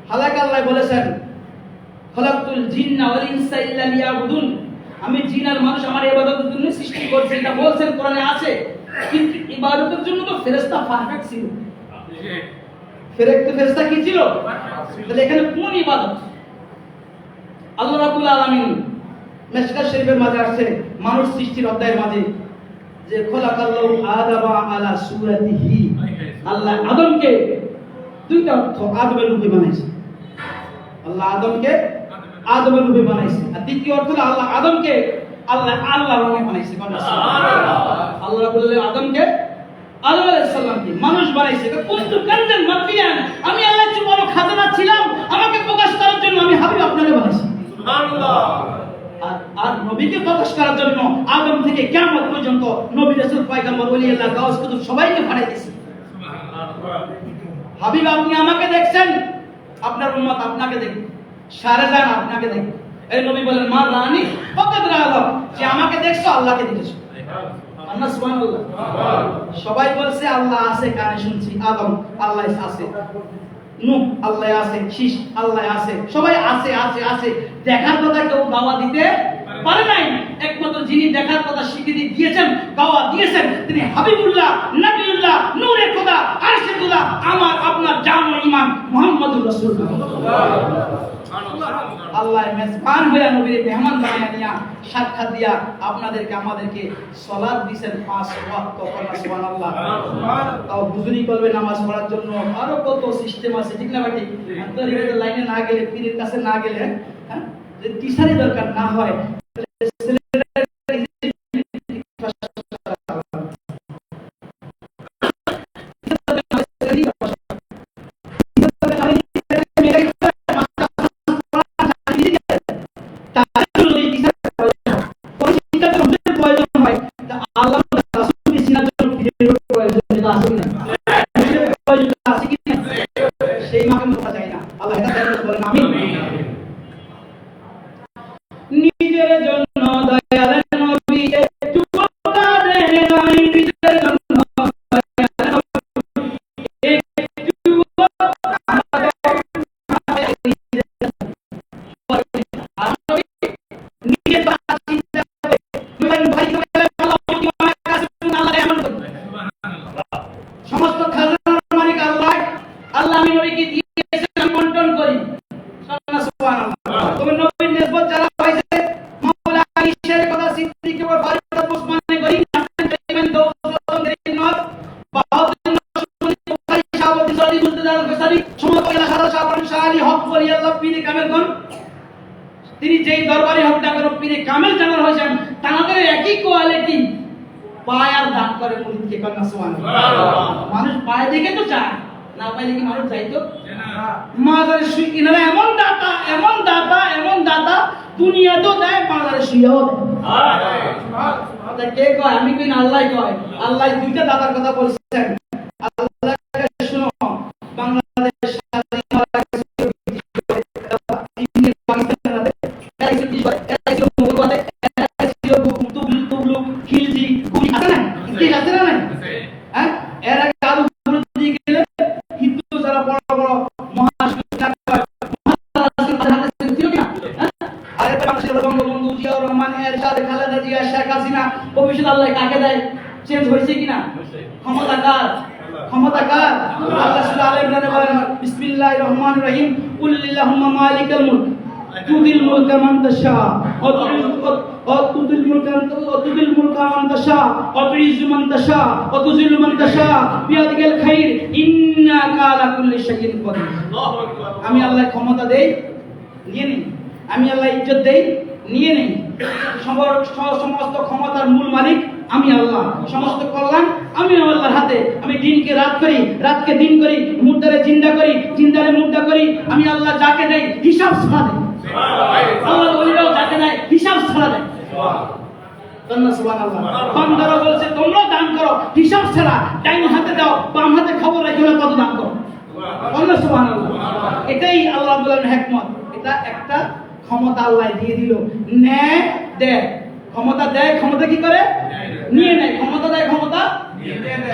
Speaker 2: হালাক আল্লাহ বলেছেন খলাকতুল জিন্না ওয়াল ইনসা ইল্লা লিয়াবুদুন, আমি জিন আর মানুষ আমার ইবাদতের জন্য সৃষ্টি করেছি। এটা বলছেন, কোরআনে আছে। কিন্তু ইবাদতের জন্য তো ফেরেশতা পারফেক্ট ছিল। ফেরেশতা কি ছিল? তাহলে এখানে কোন ইবাদত? আল্লাহ রাব্বুল আলামিন মিশকাত শরীফের মাঝে আসছে মানুষ সৃষ্টির অধ্যায়ের মাঝে যে খলাকাল্লাহু আদামা আলা সূরাতিহি, আল্লাহ আদমকে দুইটা অর্থ আদমের রূপে বানাইছে। আল্লাহ আদমকে আদমের রূপে বানাইছে। আর দ্বিতীয় অর্থ হলো আল্লাহ আদমকে আল্লাহ রূপে বানাইছে। আল্লাহ বললেন আদমকে আদম আলাইহিস সালামকে মানুষ বানাইছে। কুনতু কানজান মাফিয়ান, আমি আল্লাহ যে বড় খাজানা ছিলাম, আমাকে প্রকাশ করার জন্য আমি হাবিব আপনাকে বানাইছি। সুবহানাল্লাহ। আর নবীকে প্রকাশ করার জন্য আদম থেকে কিয়ামত পর্যন্ত নবী রাসূল পয়গম্বর ওলি আল্লাহ গাউস কুতুব সবাইকে পাঠিয়ে দিয়েছে। সুবহানাল্লাহ। হাবিব আপনি আমাকে দেখছেন, আপনার উম্মত আপনাকে দেখবে, শাহজাহান আপনাকে দেখবে। এই নবী বলেন মা রানী ফকত রাআলাম, যে আমাকে দেখছো আল্লাহকে দেখেছো। আল্লাহ সুবহানাল্লাহ। সবাই বলছে আল্লাহ আছে, কানে শুনছি। আদম আল্লাহ আছে, নূহ আল্লাহ আছে, শীষ আল্লাহ আছে, সবাই আছে আছে আছে। দেখার কথা কেউ দাওয়া দিতে পারে নাই। একমাত্র যিনি দেখার কথা স্বীকৃতি দিয়েছেন, দাওয়া দিয়েছেন, তিনি হাবিবুল্লাহ, নবিউল্লাহ, নূরে খোদা, আরশে খোদা, আমার আপনার জান ও ঈমান মুহাম্মদুর রাসূলুল্লাহ। আল্লাহ মেজবান হয়ে নবীর মেহমান বানায়া নিয়া সাক্ষাৎ দিয়া আপনাদেরকে আমাদেরকে সালাত দিবেন 5 ওয়াক্ত। সুবহানাল্লাহ। তাও হুজুরি করবে নামাজ পড়ার জন্য আরো কত সিস্টেম আছে, ঠিক না ভাই? আন্তরিকতার লাইনে না গেলে, পীরের কাছে না গেলে, হ্যাঁ, যে টিচারই দরকার না হয়, সেই মাকে মোটা যায় না। আল্লাহ এটা জান্নাত বলেন আমিন। নিজের জন্য দয়াল নবী একটু করে নাই, নিজের জন্য দয়াল নবী একটু নিজের কথা চিন্তা করে ভাই সমস্ত খাজানার মালিক আল্লাহ। আল্লাহ আমি নবীকে দিয়েছেন, আমি বন্টন করি। সুবহানাল্লাহ। তুমি নবীর নিসবত যারা হয়েছে, মাওলা আয়েশার কথা, সিদ্দিক ওমর ফারুক ওসমানে গরি নামেন দৌলত নর বাহাদুর বুখারী শাহাবুদ্দিন সরি মুস্তাদাল ফেসারি সমগ্র সারা শাহবান শাহলি হক ওলি আল্লাহ পীরে কামেলগণ, তিনি যেই দরবারে হক ডাকের পীরে কামেল জানার হয়েছেন, তাদের একই কোয়ালিটি পায় আর দান করে মুরিদকে। কন্যা সুবহানাল্লাহ। মানুষ পায় দেখে তো চায়, না পাইলে কি মানুষ যাইতো? মাজারে শুই ইনারা এমন দাতা, এমন দাতা, এমন দাতা, দুনিয়া তো দেয়, মাজারে শুইও দেয়। সুবহানাল্লাহ। কে কয়? আমি কই না, আল্লাহ কয়। আল্লাহ দুইটা দাতার কথা বলছেন। আল্লাহকে শুনো, বাংলাদেশ স্বাধীন হওয়ার আগে ইন্ডিয়া পাকিস্তানের হাতে এরা কিছু করে, এরা কিছু মুঘল হাতে, এরা কিছু তুগলুক খিলজি গুলি আছে না? ঠিক আছে না? হ্যাঁ, এরা কারো বিরুদ্ধে গেলে হিন্দু যারা বড় বড় মহাসচিব ছিল কিনা, আরে বাংলাদেশের বঙ্গবন্ধু জিয়াউর রহমান, এরশাদ, খালেদা জিয়া, শেখ হাসিনা, ভবিষ্যৎ আল্লাহ কাকে দেয়? চেঞ্জ হয়েছে কিনা? ক্ষমতা কার? ক্ষমতা কার? আল্লাহ সূরা আলে ইমরানে বলেন বিসমিল্লাহির রহমানির রহিম কুল লিল্লাহুম্মা মালিকাল মুলক তুদিল মুলকা মান তাশা ওয়া তুদিল মুলকা মান তাশা ওয়া তুইজ্জু মান তাশা ওয়া তুযিল্লু মান তাশা বিয়াদিকাল খাইর ইন্নাকা আলা কুল্লি শাইইন কাদির। আল্লাহু আকবার। আমি আল্লাহ ক্ষমতা দেই, নিয়ে নেই। আমি আল্লাহ ইজ্জত দেই, নিয়ে নেই। সমস্ত ক্ষমতার মূল মালিক আমি আল্লাহ। সমস্ত কল্যাণ আমি আল্লাহর হাতে। আমি দিনকে রাত করি, রাতকে দিন করি, মুর্দারে জিন্দা করি, জিন্দারে মুর্দা করি। আমি আল্লাহ যাকে দেই হিসাব ছাড়া দেই। আল্লাহ ওলিরাও যাকে দেয় হিসাব ছাড়া দেয়। সুবহানাল্লাহ। বান্দারা বলছে তোমরা দান করো হিসাব ছাড়া, ডাইন হাতে দাও, বাম হাতে খবর রাখো না কত দান করো। সুবহানাল্লাহ। এটাই আল্লাহ বলেন হিকমত। এটা একটা ক্ষমতা আল্লাহ দিয়ে দিল। নেয় দেয়, ক্ষমতা দেয়, ক্ষমতা কি করে? নিয়ে নেয়। ক্ষমতা দেয়, ক্ষমতা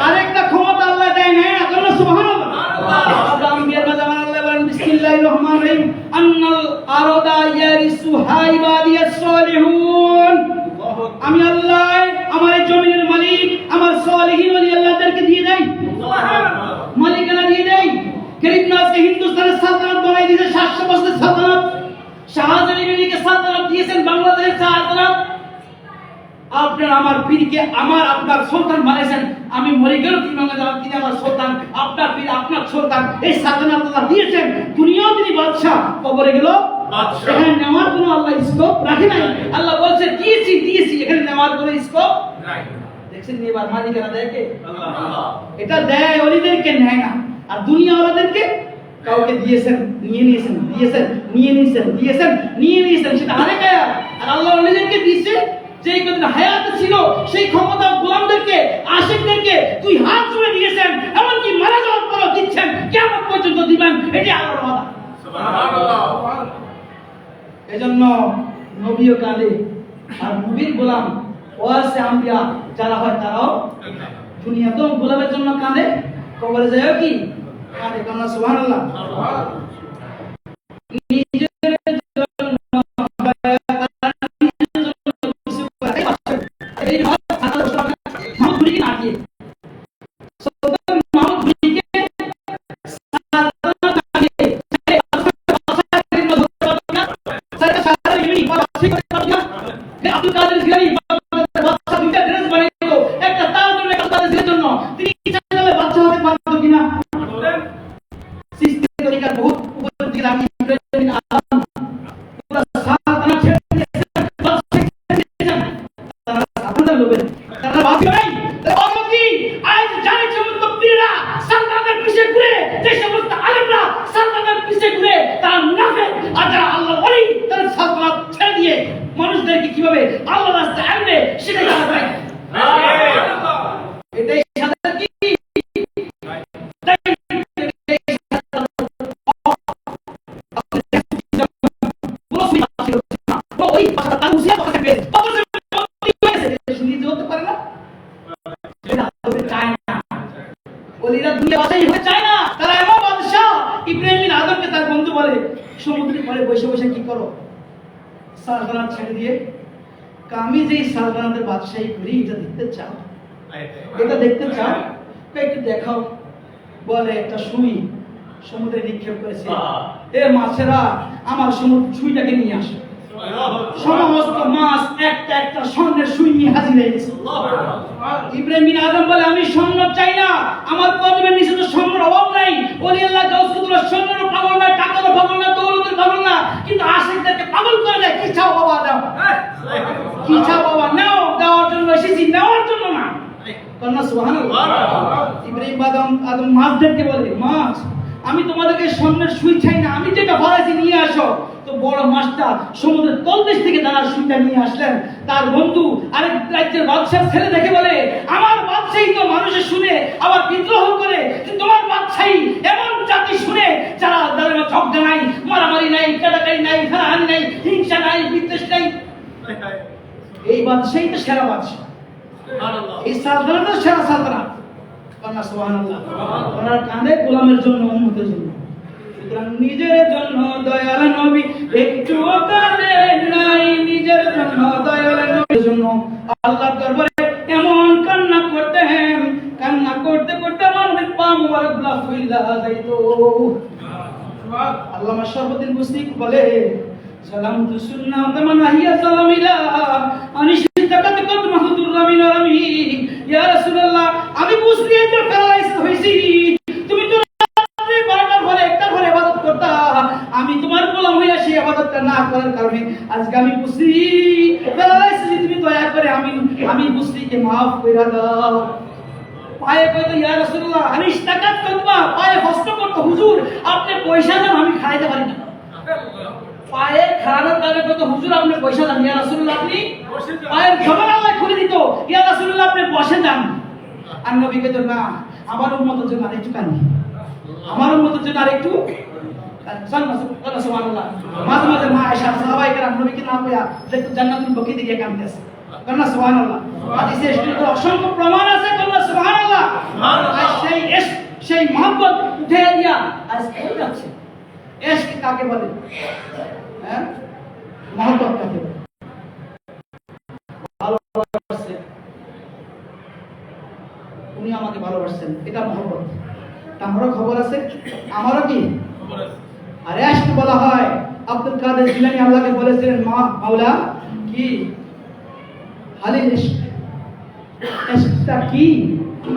Speaker 2: আরেকটা ক্ষমতা আল্লাহ দেয় নেয়। আল্লাহ সুবহানাল্লাহ। আদম বিয়ার জামান আল্লাহ বলেন বিসমিল্লাহির রহমানির রহিম আন্নাল আরদা ইয়ারিসুহা ইবাদিয়াস সালিহুন। আমি আল্লাহ আমার জমিনের মালিক, আমার সালিহিন ওলি আল্লাহদেরকে দিয়ে দেই। সুবহানাল্লাহ। মালিকানা দিয়ে দেই। গরিব নাজকে হিন্দুস্তানের সালতানাত বানাই দিয়েছে, 700 বছরের সালতানাত। শাহজাহান বিবিকে সালতানাত দিয়েছেন, বাংলাদেশের সালতানাত আপনার আমার পীরকে আমার আপনার সুলতান বানিয়েছেন। আমি মরে গেল তিনি আমার সুলতান, আপনার পীর আপনার সুলতান। এই সালতানাত আল্লাহ দিয়েছেন, দুনিয়াও তিনি বাদশা, কবরে গেল বাদশা। এখানে নেওয়ার কোনো আল্লাহ স্কোপ রাখে নাই। আল্লাহ বলছে দিয়েছি, এখানে নেওয়ার কোনো স্কোপ নাই। দেখছেন এবার মালিকেরা দেখে আল্লাহ এটা দেয়, ওলিদেরকে নেয় না। আর দুনিয়াওয়ালাদেরকে কাউকে দিয়েছেন, নিয়ে নিয়েছেন, সেটা আরেক আয়াত। আর আল্লাহ ওলিদেরকে দিয়েছে যেই কদিন হায়াত ছিল সেই ক্ষমতা গোলামদেরকে, আশিকদেরকে দুই হাত জুড়ে দিয়েছেন, এমনকি মারা যাওয়ার পরও দিচ্ছেন, কিয়ামত পর্যন্ত দিবেন। এটি আল্লাহর ওয়াদা। সুবহানাল্লাহ। এজন্য নবীও কাঁদে, আর নবীর গোলাম ওয়াসে আম্বিয়া যারা হয় তারাও দুনিয়াতেও গোলামের জন্য কাঁদে, কবরে যায় কি কাঁদে। কান্না সুবহানাল্লাহ। নিজের মানুষদেরকে কিভাবে আল্লাহ রাস্তায় আনবে সেটাই জানা যায়। এটাই সাথে কি সমুদ্রের পরে বসে বসে কি করো? সালতানাত ছেড়ে দিয়ে আমি যে সালতানাতের বাদশাহী করি এটা দেখতে চাও? একটু দেখাও। বলে একটা সুই সমুদ্রে নিক্ষেপ করেছে। এ মাছেরা আমার সুইটাকে নিয়ে আসে। সমস্ত মাছ একটা একটা স্বর্ণের সুই নিয়ে হাজির হয়ে গেছে। ইব্রাহিম বিন আদম বলে আমি স্বর্ণ চাই না, আমার কদমের নিচে তো স্বর্ণের অভাব নাই। ওলি আল্লাহ গাউসুল্লাহ স্বর্ণের পাগল না, টাকার পাগল না, দৌলতের পাগল না, কিন্তু আশিকদেরকে পাগল করে দেয়। কি চাও বাবা দাও, কি চাও বাবা নাও, দেওয়ার জন্য এসেছি, নেওয়ার জন্য না। কন্যা সুবহানাল্লাহ। ইব্রাহিম আদম মাছদেরকে বলে মাছ আমি তোমাদেরকে স্বর্ণের সুই চাই না, আমি যেটা ফরাসি নিয়ে আসো। তো বড় মাছটা সমুদ্রের তলদেশ থেকে দাঁড়ার সুইটা নিয়ে আসলেন। তার বন্ধু আরেক রাজ্যের বাদশার ছেলে দেখে বলে আমার বাদশাহী তো মানুষের শুনে আবার বিদ্রোহ করে, তোমার বাদশাহী এমন জাতি শুনে যারা যাদের ঝগড়া নাই, মারামারি নাই, কাটাকাটি নাই, হানাহানি নাই, হিংসা নাই, বিদ্বেষ নাই। এই বাদশাহী তো সেরা বাদশা, এই সালতানাত তো সেরা সালতানাত। কন্যা সুবহানাল্লাহ। ওনার কাঁদে গোলামের জন্য, উম্মতের জন্য। সুতরাং নিজের জন্য দয়াল নবী একটু কাঁদে নাই, নিজের জন্য দয়াল নবীর জন্য আল্লাহর দরবারে এমন কান্না করতেন, কান্না করতে করতে আমার পা মুবারকগুলো ফুইলা যাইতো। আল্লামা শরফুদ্দীন বুসরি বলে সালামতু সুন্নাত মান আহিয়া সালামিলা আনিশতাকাত কদ মাহদুর রামিন রামি। ইয়া রাসূলুল্লাহ আমি বুসরি এর প্যারালাইসিস হইছি, তুমি তো রাতে 12টার পরে 1টার পরে ইবাদত করতা, আমি তোমার গোলাম হইয়া সেই ইবাদতটা না করার কারণে আজকে আমি বুসরি প্যারালাইসিস, তুমি দয়া করে আমি বুসরিকে maaf কইরা দাও। পায়ে কইতো ইয়া রাসূলুল্লাহ আনিশতাকাত কদমা, পায়ে কষ্ট করতো হুজুর আপনি পয়সা দেন আমি খাইতে পারি না। পায়ে খারাপ কারণে কইতো হুজুর আপনি পয়সা দেন। ইয়া রাসূলুল্লাহ আপনি পায়ের জবান আল্লাহ খুলে দিত, ইয়া রাসূলুল্লাহ আপনি বসে যান। আর নবী কইতো না আমার উম্মতের জন্য আরেকটু কাঁদি, আমার উম্মতের জন্য আরেকটু সুবহানাল্লাহ। মাঝে মাঝে মা আয়েশা সাহাবায়ে কেরাম নবীকে না কইয়া দেখতো জান্নাতুল বাকি দিকে কাঁদতেছে। কন্যা সুবহানাল্লাহ। হাদিসে এর অসংখ্য প্রমাণ আছে। কন্যা সুবহানাল্লাহ। আর সেই মহব্বত উঠে দিয়া আজ কই যাচ্ছে। ইশক কাকে বলে? হ্যাঁ, মহব্বত কাকে বলে? ভালোবাসছে, উনি আমাকে ভালোবাসছেন, এটা মহব্বত। আমারও খবর আছে, আমারও কি খবর আছে। আর ইশক বলা হয়
Speaker 1: আব্দুল কাদের জিলানী আল্লাহকে বলেছিলেন মাওলা কি হালিল ইশকটা কি?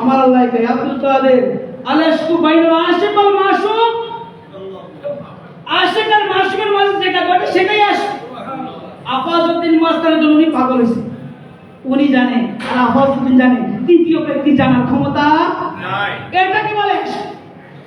Speaker 1: আমার আল্লাহ কে আব্দুল কাদের
Speaker 3: আলাশকু বাইনা আশিক ওয়াল মাশুক, আশিক আর মাশুকের মাঝে যেটা ঘটে সেটাই আশিক। আফাজউদ্দিন মাস্তানের জন্য উনি পাগল হয়েছে, উনি জানে আর আফাজউদ্দিন জানে, তৃতীয় ব্যক্তি জানার ক্ষমতা নাই। এটা কি বলে?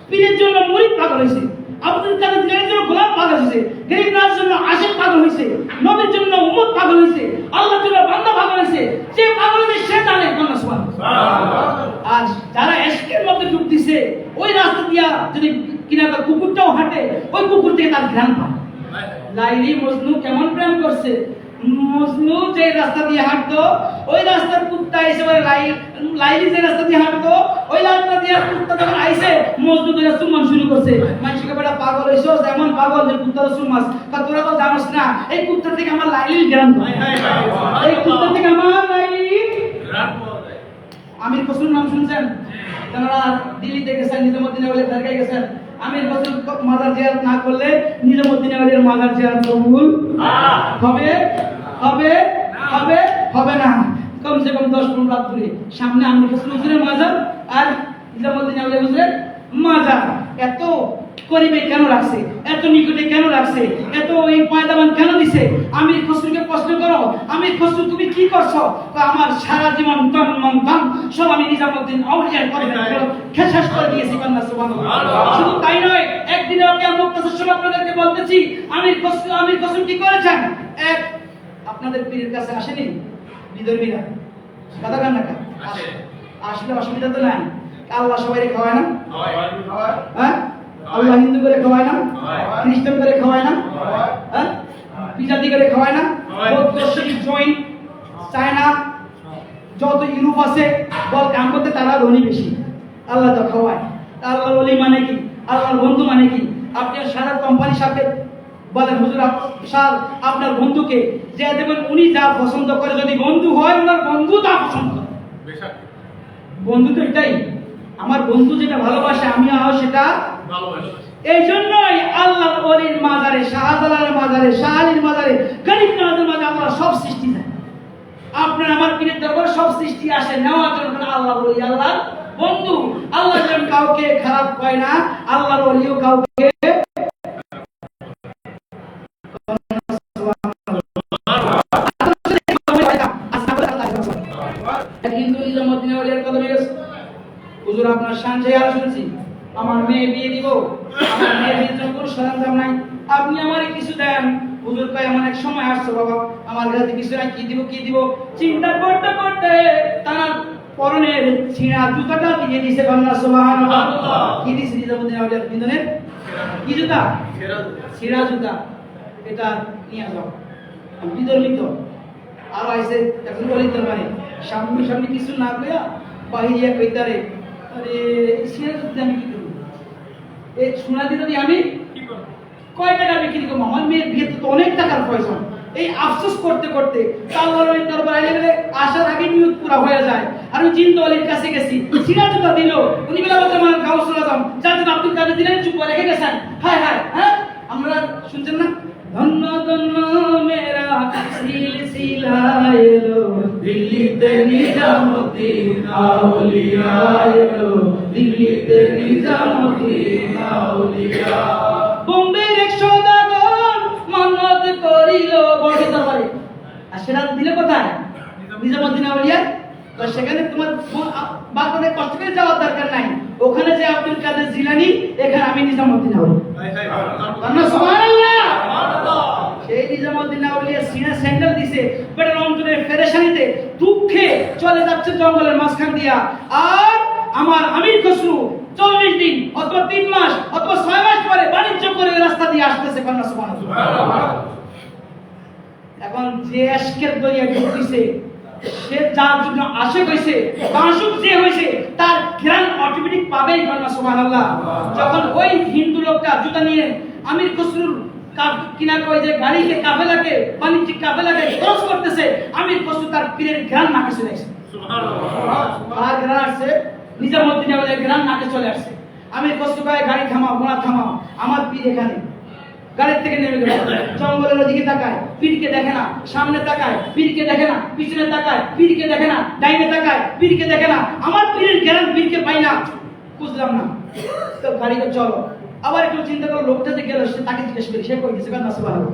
Speaker 3: পীরের জন্য মুরিদ পাগল হয়েছে, আব্দুল কাদের জিলানীর জন্য গোলাম পাগল হয়েছে, গরিব নওয়াজের জন্য আশিক পাগল হয়েছে, নবীর জন্য উম্মত পাগল হয়েছে, আল্লাহর জন্য বান্দা পাগল হয়েছে। যে পাগল হয়েছে সে জানে কোন সুবহানাল্লাহ। আর যারা ইশকের মধ্যে ডুব দিছে, ওই রাস্তা দিয়া যদি কিনা তার কুকুরটাও হাঁটে, ওই কুকুর থেকে তার ঘ্রাণ পায়। লাইলি মজনু কেমন প্রেম করছে? মজনু যে রাস্তা দিয়ে হাঁটতো, ওই রাস্তার কুত্তা এসে বলে লাইলি যে রাস্তা দিয়ে হাঁটতো, ওই রাস্তা দিয়ে কুত্তা যখন আইছে, মজনু তো চুম্বন শুরু করছে। মানুষকে বলে পাগল হইছো, যেমন পাগল যে কুত্তার চুম্মাস। তোরা তো জানোস না, এই কুত্তা থেকে আমার লাইলির জ্ঞান পায়, এই কুত্তা থেকে আমার লাইলির ঘ্রাণ পাওয়া যায়। আমির খসরুর নাম শুনছেন? তারা দিল্লিতে গেছেন, নিজামুদ্দিন আউলিয়ার দরগায় গেছেন। আমির খসরুর মাজার জিয়ারত না করলে নিজামুদ্দিন আউলিয়ার মাজার জিয়ারত কবুল হবে হবে হবে হবে না। কমসে কম 10-15 রাত ধরে সামনে আমির খসরু হুজুরের মাজার আর নিজামুদ্দিন আউলিয়া হুজুরের মাজার। এত করিবে কেন রাখছে, এত নিকটে কেন রাখছে, এত এই পয়দামান কেন দিছে? আমির খসরুকে প্রশ্ন করো, আমির খসরু তুমি কি করছো? আমার সারা জীবন তন মন ধন সব আমি নিজামুদ্দিন আউলিয়ার করে খেসাস করে দিয়েছি। কন্যা সুবহানাল্লাহ। শুধু তাই নয়, একদিন ওকে মুক্তাসির সময় আপনাদেরকে বলতেছি আমির খসরু কি করেছেন? এক আপনাদের পীরের কাছে আসেনি বিদর্মীরা, কথা কান না আসলে অসুবিধা তো নাই। আল্লাহ সবাই খাওয়ায় না? হ্যাঁ, আল্লাহ হিন্দু করে খাওয়ায় না, খ্রিস্টান করে খাওয়ায় না, হ্যাঁ, বিজাতি করে খাওয়ায় না, বৌদ্ধ শিখ জৈন চায়না যত ইউরোপ আছে বল কাম করতে তারা ধনী বেশি, আল্লাহ তো খাওয়ায়। আল্লাহর ওলি মানে কি? আল্লাহর বন্ধু মানে কি? আপনি সারা কোম্পানি সাথে বলেন হুজুর স্যার আপনার বন্ধুকে যে দেবেন, উনি যা পছন্দ করে, যদি বন্ধু হয় ওনার বন্ধু তা পছন্দ করে। বন্ধু তো এটাই, আমার বন্ধু যেটা ভালোবাসে আমিও সেটা ভালোবাসি। এই জন্যই আল্লাহর ওলির মাজারে, শাহজালালের মাজারে, শাহ আলীর মাজারে, গরিব নওয়াজের মাজারে আল্লাহ সব সৃষ্টি যায়। আপনার আমার পীরের দরবারে সব সৃষ্টি আসে নেওয়ার জন্য। আল্লাহর ওলি আল্লাহর বন্ধু। আল্লাহ যেন কাউকে খারাপ কয় না, আল্লাহর ওলিও কাউকে কিন্তু নিজামুদ্দিন আউলিয়ার কদমে গেছে। হুজুর আপনার শান জিয়ারা শুনছি, আমার মেয়ে বিয়ে দিব, আমার মেয়ে বিয়ের জন্য কোনো সরঞ্জাম নাই, আপনি আমারে কিছু দেন। হুজুর কয় এমন এক সময় আসছে বাবা, আমার কাছে কিছু নাই, কি দিব। চিন্তা করতে করতে তার পরনের ছিঁড়া জুতাটা দিয়ে দিয়েছে। কন্যা সুবহানাল্লাহ। কি দিয়েছে নিজামুদ্দিন আউলিয়ার বিন্দনের? কি জুতা? ছিঁড়া জুতা। এটা নিয়ে যাও। বিদর্মিত আর আইসে এখন বলিতে পারে সামনে কিছু না কইয়া বাহিরিয়া কইতারে, আরে ছিঁড়া জুতা আমি কি করব? এই সোনা দিতে দিয়ে আমি কি করব? কয় টাকা বিক্রি করবো? আমার মেয়ের বিয়েতে তো অনেক টাকার প্রয়োজন। এই আফসোস করতে করতে আল্লাহর ওই দরবারে গেলে আসার আগে নিয়ত পুরা হয়ে যায়। আর ওই জিন্দ আলীর কাছে গেছি, ছিঁড়া জুতা দিল, উনি বলে আমার গাউসুল আজম যার আব্দুল কাদের জিলানী চুপ করে রেখে গেছেন। হায় হায়, হ্যাঁ আমরা শুনছেন না? ধন্য ধন্য মেরা সিলসিলা এলো, দিল্লিতে নিজামুদ্দিন আউলিয়া এলো, দিল্লিতে নিজামুদ্দিন আউলিয়া। বোম্বের এক সওদাগর মানত করিল বড় দরবারে, আর সেটা দিলে কোথায়? নিজামুদ্দিন আউলিয়া। তো সেখানে তোমার বাগানে কষ্ট করে যাওয়ার দরকার নাই, ওখানে যে আব্দুল কাদের জিলানী, এখানে আমি নিজামুদ্দিন আউলিয়া। সুবহানাল্লাহ। সেই নিজামুদ্দিন আউলিয়া সিনা স্যান্ডেল দিছে, বেটার অন্তরের পেরেশানিতে দুঃখে চলে যাচ্ছে জঙ্গলের মাঝখান দিয়া। আর আমার আমির খসরু 40 দিন অথবা 3 মাস অথবা 6 মাস পরে বাণিজ্য করে রাস্তা দিয়ে আসতেছে। কন্যা সুবহানাল্লাহ। এখন যে আশকের দরিয়া ঢুকতেছে, সে যার জন্য আশিক হইছে, আশুক যে হইছে, তার ঘ্রাণ অটোমেটিক পাবেই। কন্যা সুবহানাল্লাহ। যখন ওই হিন্দু লোকটা জুতা নিয়ে আমির খসরুর কিনা কই যে গাড়িকে কাফেলাকে বাণিজ্যিক কাফেলাকে ক্রস করতেছে, আমির খসরু তার পীরের ঘ্রাণ নাকে চলে আসছে। সুবহানাল্লাহ। আর ঘ্রাণ আসছে নিজামুদ্দিন আউলিয়ার ঘ্রাণ নাকে চলে আসছে। আমির খসরু কয় গাড়ি থামাও, ঘোড়া থামাও, আমার পীর এখানে। গাড়ির থেকে নেমে গেল, জঙ্গলের ওদিকে তাকায়, পীরকে দেখে না, সামনে তাকায়, পীরকে দেখে না, পিছনে তাকায়, পীরকে দেখে না, ডাইনে তাকায়, পীরকে দেখে না, আমার পীরের জ্ঞান পীরকে পাই না, বুঝলাম না। তো গাড়িতে চলো, আবার একটু চিন্তা করো, লোকটা যে গেল সে তাকে জিজ্ঞেস করি, সে কই গেছে? না সুবহানাল্লাহ।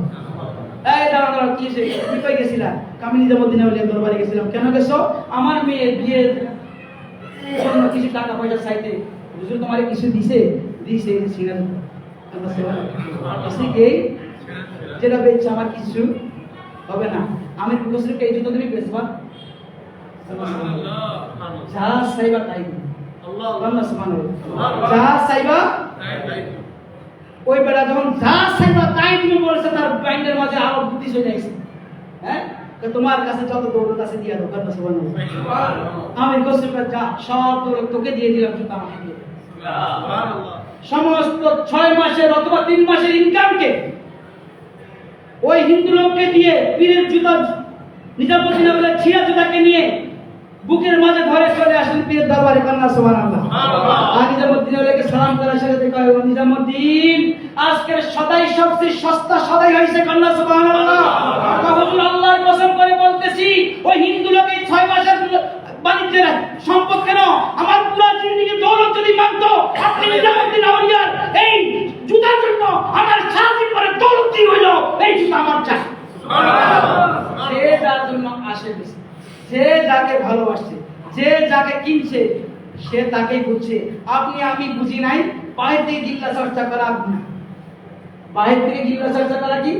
Speaker 3: এই দাঁড়া দাঁড়া, কি সে তুমি কই গেছিলা? আমি নিজামুদ্দিন আউলিয়া দরবারে গেছিলাম। কেন গেছো? আমার মেয়ের বিয়ের জন্য কিছু টাকা পয়সা চাইতে। হুজুর তোমারে কিছু দিছে? দিছে সিনার। আল্লাহ সুবহানাল্লাহ। আসলে কি যেটা বেচছে আমার কিছু হবে না। আমি বুঝছিলাম এই জন্য তুমি বেচবা। যা চাইবা তাই আল্লাহ সুবহানাল্লাহ। যা চাইবা ওই বেলা যখন যা চাইবা তাই তুমি বলছে, তার মাইন্ডের মাঝে আরো বুদ্ধি চলে আসছে। হ্যাঁ, তো তোমার কাছে যত দৌলত আছে দিয়া দাও। আল্লাহ সুবহানাল্লাহ। আমি কইছি যা সব দৌলত তোকে দিয়ে দিলাম, শুধু আমাকে দিয়ে দে। সুবহানাল্লাহ। সমস্ত 6 মাসের অথবা 3 মাসের ইনকামকে ওই হিন্দু লোককে দিয়ে পীরের জুতা নিজামুদ্দিন আউলিয়া ছিঁড়া জুতাকে নিয়ে বুকের মাঝে ধরে চলে আসেন পীরের দরবারে। আল্লাহ সুবহানাল্লাহ। আর নিজামুদ্দিন আউলিয়াকে সালাম করার সাথে দেখা হয়, নিজামুদ্দিন আজকের সদাই সবচেয়ে সস্তা সদাই হইছে। আল্লাহ সুবহানাল্লাহ। হুজুর আল্লাহর কসম করে বলতেছি, ওই হিন্দু লোকে 6 মাসের বাণিজ্যের সম্পদ কেন আমার পুরো জিন্দেগি দৌলত যদি মানতো, আপনি নিজামুদ্দিন আউলিয়ার এই জুতার জন্য আমার সারাদিন পরে দৌলত কি হইল, এই জুতা আমার চাই। সুবহানাল্লাহ। সে যার জন্য আসে বেশি, যে যাকে ভালোবাসছে, যে যাকে কিনছে, সে তাকেই বুঝছে। আপনি আমি বুঝি নাই, বাইরে থেকে গিল্লা চর্চা করা না। বাইরে থেকে গিল্লা চর্চা করা কি?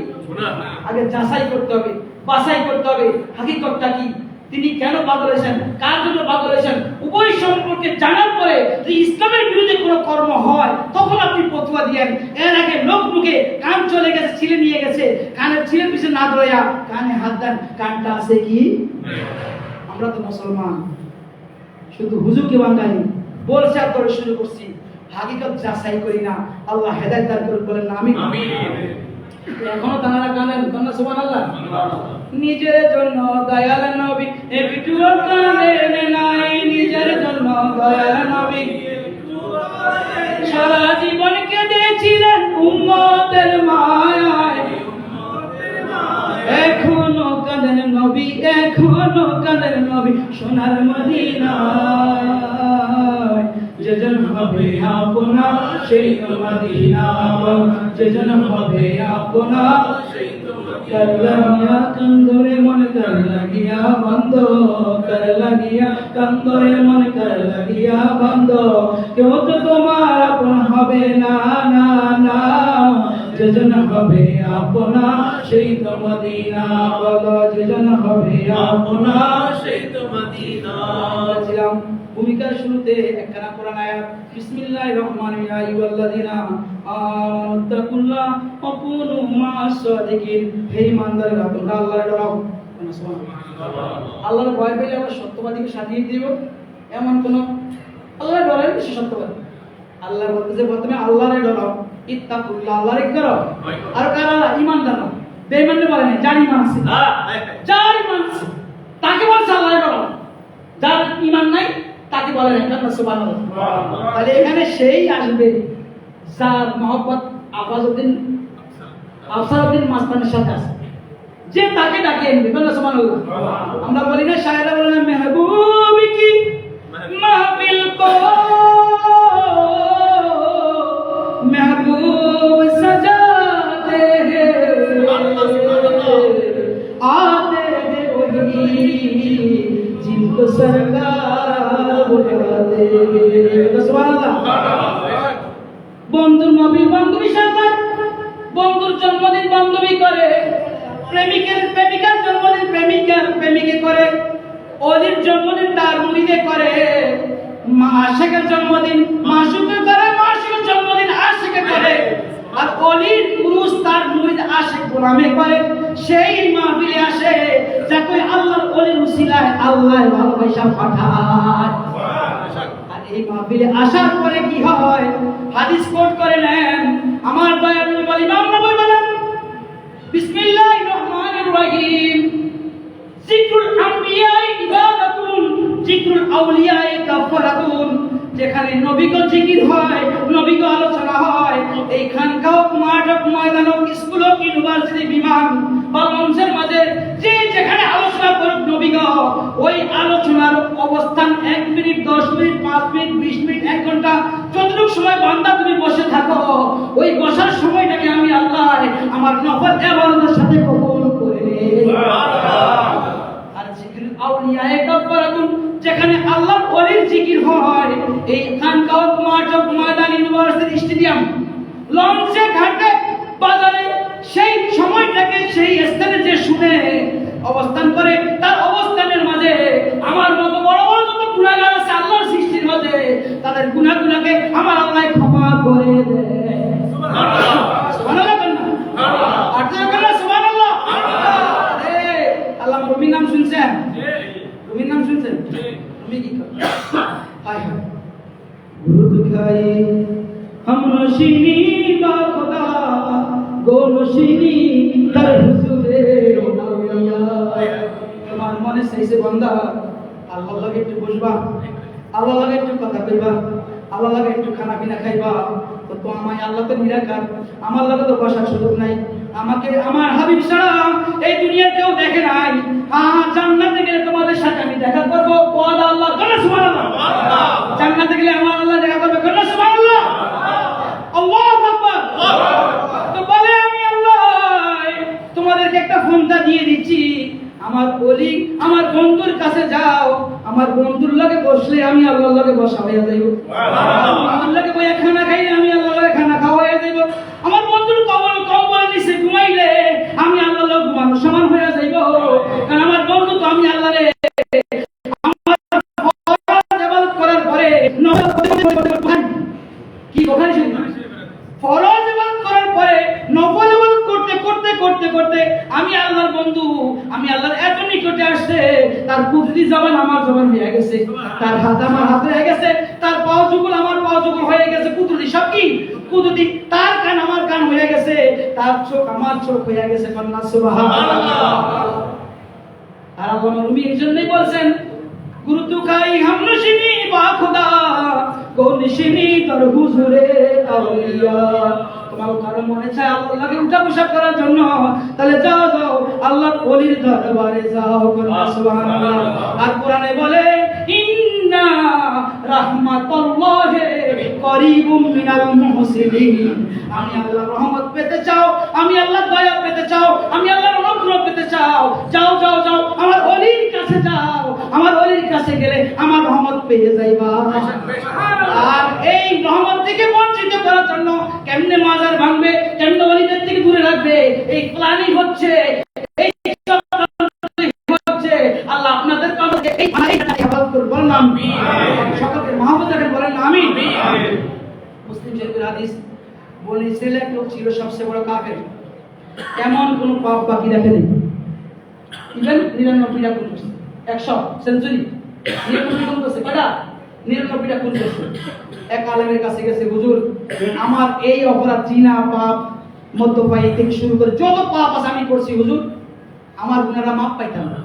Speaker 3: আগে যাচাই করতে হবে, বাছাই করতে হবে হাকিকতটা কি, তিনি কেন পাগল হয়েছেন, কার জন্য পাগল হয়েছেন, উভয় সম্পর্কে জানার পরে যদি ইসলামের বিরুদ্ধে কোনো কর্ম হয় তখন আপনি ফতোয়া দিয়েন। এর আগে লোক মুখে কান চলে গেছে, ছিলে নিয়ে গেছে, কানের ছিলের পিছনে না ধরেয়া কানে হাত দেন, কানটা আছে কি? আমরা তো মুসলমান, শুধু হুজুরকে বাঙালি বলছে আর করে শুরু করছি, হাকিকত যাচাই করি না। আল্লাহ হেদায়েত দান করুন, বলেন আমিন। এখনো তারা গানের কন্যা সুবহানাল্লাহ। নিজের জন্য দয়াল নবী একটু কাঁদেন নাই, নিজের জন্য দয়াল নবী সারা জীবন কেঁদেছিলেন উম্মতের মায়ায়। এখনো কাঁদেন নবী, এখনো কাঁদেন নবী সোনার মদিনায়। যেজন হবে আপনা সেই তো মদিনা, যেজন হবে আপনা সেই তো কর লাগিয়া কান্দরে মন কর লাগিয়া বন্ধ, কর লাগিয়া কান্দরে মন কর লাগিয়া বন্ধ। কেউ তো তোমার আপন হবে না, না না, যেজন হবে আপনা সেই তো মদিনা। বলো যেজন হবে আপনা সেই তো মদিনা। ভূমিকার শুরুতে একখানা কোরআন আয়াত, বিসমিল্লাহির রহমানির রহিম, আইয়ুহাল্লাযীনা আমানু তাকুল্লাহ ওয়া কুনু মা'আস সাদিকিন। হে ঈমানদাররা, তোমরা আল্লাহর ডরাও। সুবহানাল্লাহ। আল্লাহর ভয় পেলে আমরা সত্যবাদীকে সাজিয়ে দিব এমন কোন, আল্লাহর ডরাই বেশি সত্যবাদী। আল্লাহ বলতেছে প্রথমে আল্লাহরে ডরাও, ইত্তাকুল্লাহ, আল্লাহরে ডরাও। আর কারা? ঈমানদাররা। বেঈমানরা বলে না, যার ঈমান আছে, যার ঈমান আছে তাকে বলছে আল্লাহরে ডরাও। যার ঈমান নাই তাকে বলে না। আল্লাহ সুবহানাল্লাহ। তাহলে এখানে সেই আসবে যার মহব্বত আফসারউদ্দিন মাস্তানের সাথে আছে, যে তাকে ডাকিয়ে আনবে। আল্লাহ সুবহানাল্লাহ। আমরা বলি না, শায়েরা বলে না, মেহবুবি কি মাহফিল কো महबूब सजाते हैं, आते हैं वही जिनको सरकार बुलाते हैं। सुभान अल्लाह। বন্ধুর নবী বান্ধবীর সাথে, বন্ধুর জন্মদিন বান্ধবী করে, প্রেমিকের প্রেমিকার জন্মদিন প্রেমিকার প্রেমিকে করে, ওলির জন্মদিন তার মুরিদে করে, আশিকের জন্মদিন মাসুকে করে, মাসুকের জন্মদিন আশিকে করে, আর ওলির পুরুষ তার মুরিদ আশিক গোলামে করে। সেই মাহফিলে আসে যাকে আল্লাহর ওলির উসিলায় আল্লাহ ভালোবাসা পাঠায়। আর এই মাহফিলে আসার পরে কি হয়? হাদিস কোট করে নেন আমার দয়াল নবী ইমাম নবী বলেন, বিসমিল্লাহির রহমানির রহিম, জিকরুল আম্বিয়া ইবাদাতুন, জিকরুল আউলিয়া কাফারাতুন। যেখানে নবীগো জিকির হয়, নবীগো আলোচনা হয়, এই খানকা হোক, মাঠ হোক, ময়দান হোক, স্কুল হোক, ইউনিভার্সিটি, বিমান বা মঞ্চের মাঝে যে যেখানে আলোচনা করুক নবীগো, ওই আলোচনার অবস্থান 1 মিনিট, 10 মিনিট, 5 মিনিট, 20 মিনিট, 1 ঘন্টা, যতটুকু সময় বান্দা তুমি বসে থাকো, ওই বসার সময়টাকে আমি আল্লাহ আমার নফল ইবাদতের সাথে কবুল করে নেই। আর জিকির আউলিয়ায়ে কাফারাতুন, যেখানে আল্লাহর ওলির জিকির হয়, এই খানকা, মাঠ, ময়দান, ইউনিভার্সিটি, স্টেডিয়াম, লঞ্চে, ঘাটে, বাজারে, সেই সময়টাকে সেই স্থানে যে শুনে অবস্থান করে, তার অবস্থানের মাঝে আমার মতো বড় বড় যত গুনাহগার আছে আল্লাহর সৃষ্টির মাঝে, তাদের গুনাহগুলোকে আমার আল্লাহ ক্ষমা করে দেয়। সুবহানাল্লাহ, সুবহানাল্লাহ, আর যারা সুবহানাল্লাহ, আল্লাহ রবির নাম শুনছেন? রবির নাম শুনছেন? রবি কি করে? হায় হায়, গুরু দুখাই हम नशीनी बा खुदा गो नशीनी दर हुजूरे औलिया। তোমার মনে চাইছে বান্দা আল্লাহর লাগে একটু বসবা, আল্লাহর লাগে একটু কথা কইবা, আল্লাহর লাগে একটু খানা পিনা খাইবা, তো আমায় আল্লাহ তো নিরাকার, আমার লাগে তো বসার সুযোগ নাই, আমাকে আমার হাবিব ছাড়া এই দুনিয়া কেউ দেখে নাই। হ্যাঁ, জান্নাতে গেলে তোমাদের সাথে আমি দেখা করব, পদ আল্লাহ করে সুবহানাল্লাহ। জান্নাতে গেলে আমার আল্লাহ দেখা করবে, করে সুবহানাল্লাহ। আল্লাহু আকবার। তো বলে আমি আল্লাহ তোমাদেরকে একটা ফোনটা দিয়ে দিচ্ছি, আমার ওলি আমার বন্ধুর কাছে যাও, আমার বন্ধুর লগে বসলে আমি আল্লাহর লগে বসা হয়ে যাইব, আমার লগে বইয়া খানা খাইলে আমি আল্লাহর লগে খানা খাওয়া হয়ে যাইব, আমার বন্ধুর কবরে নিচে ঘুমাইলে আমি আল্লাহর লগে ঘুমানো সমান হয়ে যাইব, কারণ আমার বন্ধু তো আমি আল্লাহরে আমার ফরজ ইবাদত করার পরে কি ওখানে ফরজ ইবাদত করার পরে নফল ইবাদত করতে করতে করতে করতে আমি আল্লাহর বন্ধু, আমি আল্লাহর এত নিকটে আসছে, তার কুদরতি জবান আমার জবান হয়ে গেছে, তার হাত আমার হাত হয়ে গেছে, তার পাও যুগল আমার পাও যুগল হয়ে গেছে, কুদরতি সব কি কুদরতি, তার কান আমার কান হয়ে গেছে, তার চোখ আমার চোখ হয়ে গেছে। কন্যা সুবহানাল্লাহ। আর আল্লাহ নবী এই জন্যই বলছেন, গুরু দুখাই হাম নশিনি বা খুদা গো নিশিনি দর হুজুরে আউলিয়া। তোমার কারো মনে চায় আল্লাহর লাগে উঠা বসা করার জন্য, তাহলে যাও যাও আল্লাহর ওলির দরবারে যাও। সুবহানাল্লাহ। আর কোরআনে বলে ইন্না রাহমাতুল্লাহি করিবুম মিনাল মুহসিনিন। আমি আল্লাহর রহমত পেতে চাও, আমি আল্লাহর দয়া পেতে চাও, আমি আল্লাহর অনুগ্রহ পেতে চাও, যাও যাও যাও আমার ওলির কাছে যাও, আমার ওলির কাছে গেলে আমার রহমত পেয়ে যাইবা। আর এই রহমত থেকে বঞ্চিত করার জন্য কেমনে মাজার ভাঙবে, কেমনে ওলিদের থেকে দূরে রাখবে, এই প্ল্যানিং হচ্ছে, এই হচ্ছে। আল্লাহ আপনাদের কাছে এই হেফাজত করুন, বলেন আমিন। সকলকে মাহফুজ রাখেন, বলেন আমিন। মুসলিম শরীফের হাদিস, বলে ইসরায়েল এক লোক ছিল সবচেয়ে বড় কাফের, এমন কোন পাপ বাকি রাখেনি, ইভেন 99টা খুন করছে, 100 সেঞ্চুরি 99 খুন করছে, কয়টা 99টা খুন করছে। এক আলেমের কাছে গেছে, হুজুর আমার এই অপরাধ, জিনা পাপ, মদ্যপায়ী থেকে শুরু করে যত পাপ আছে আমি করছি, হুজুর আমার গুনাহটা মাপ পাইতাম না।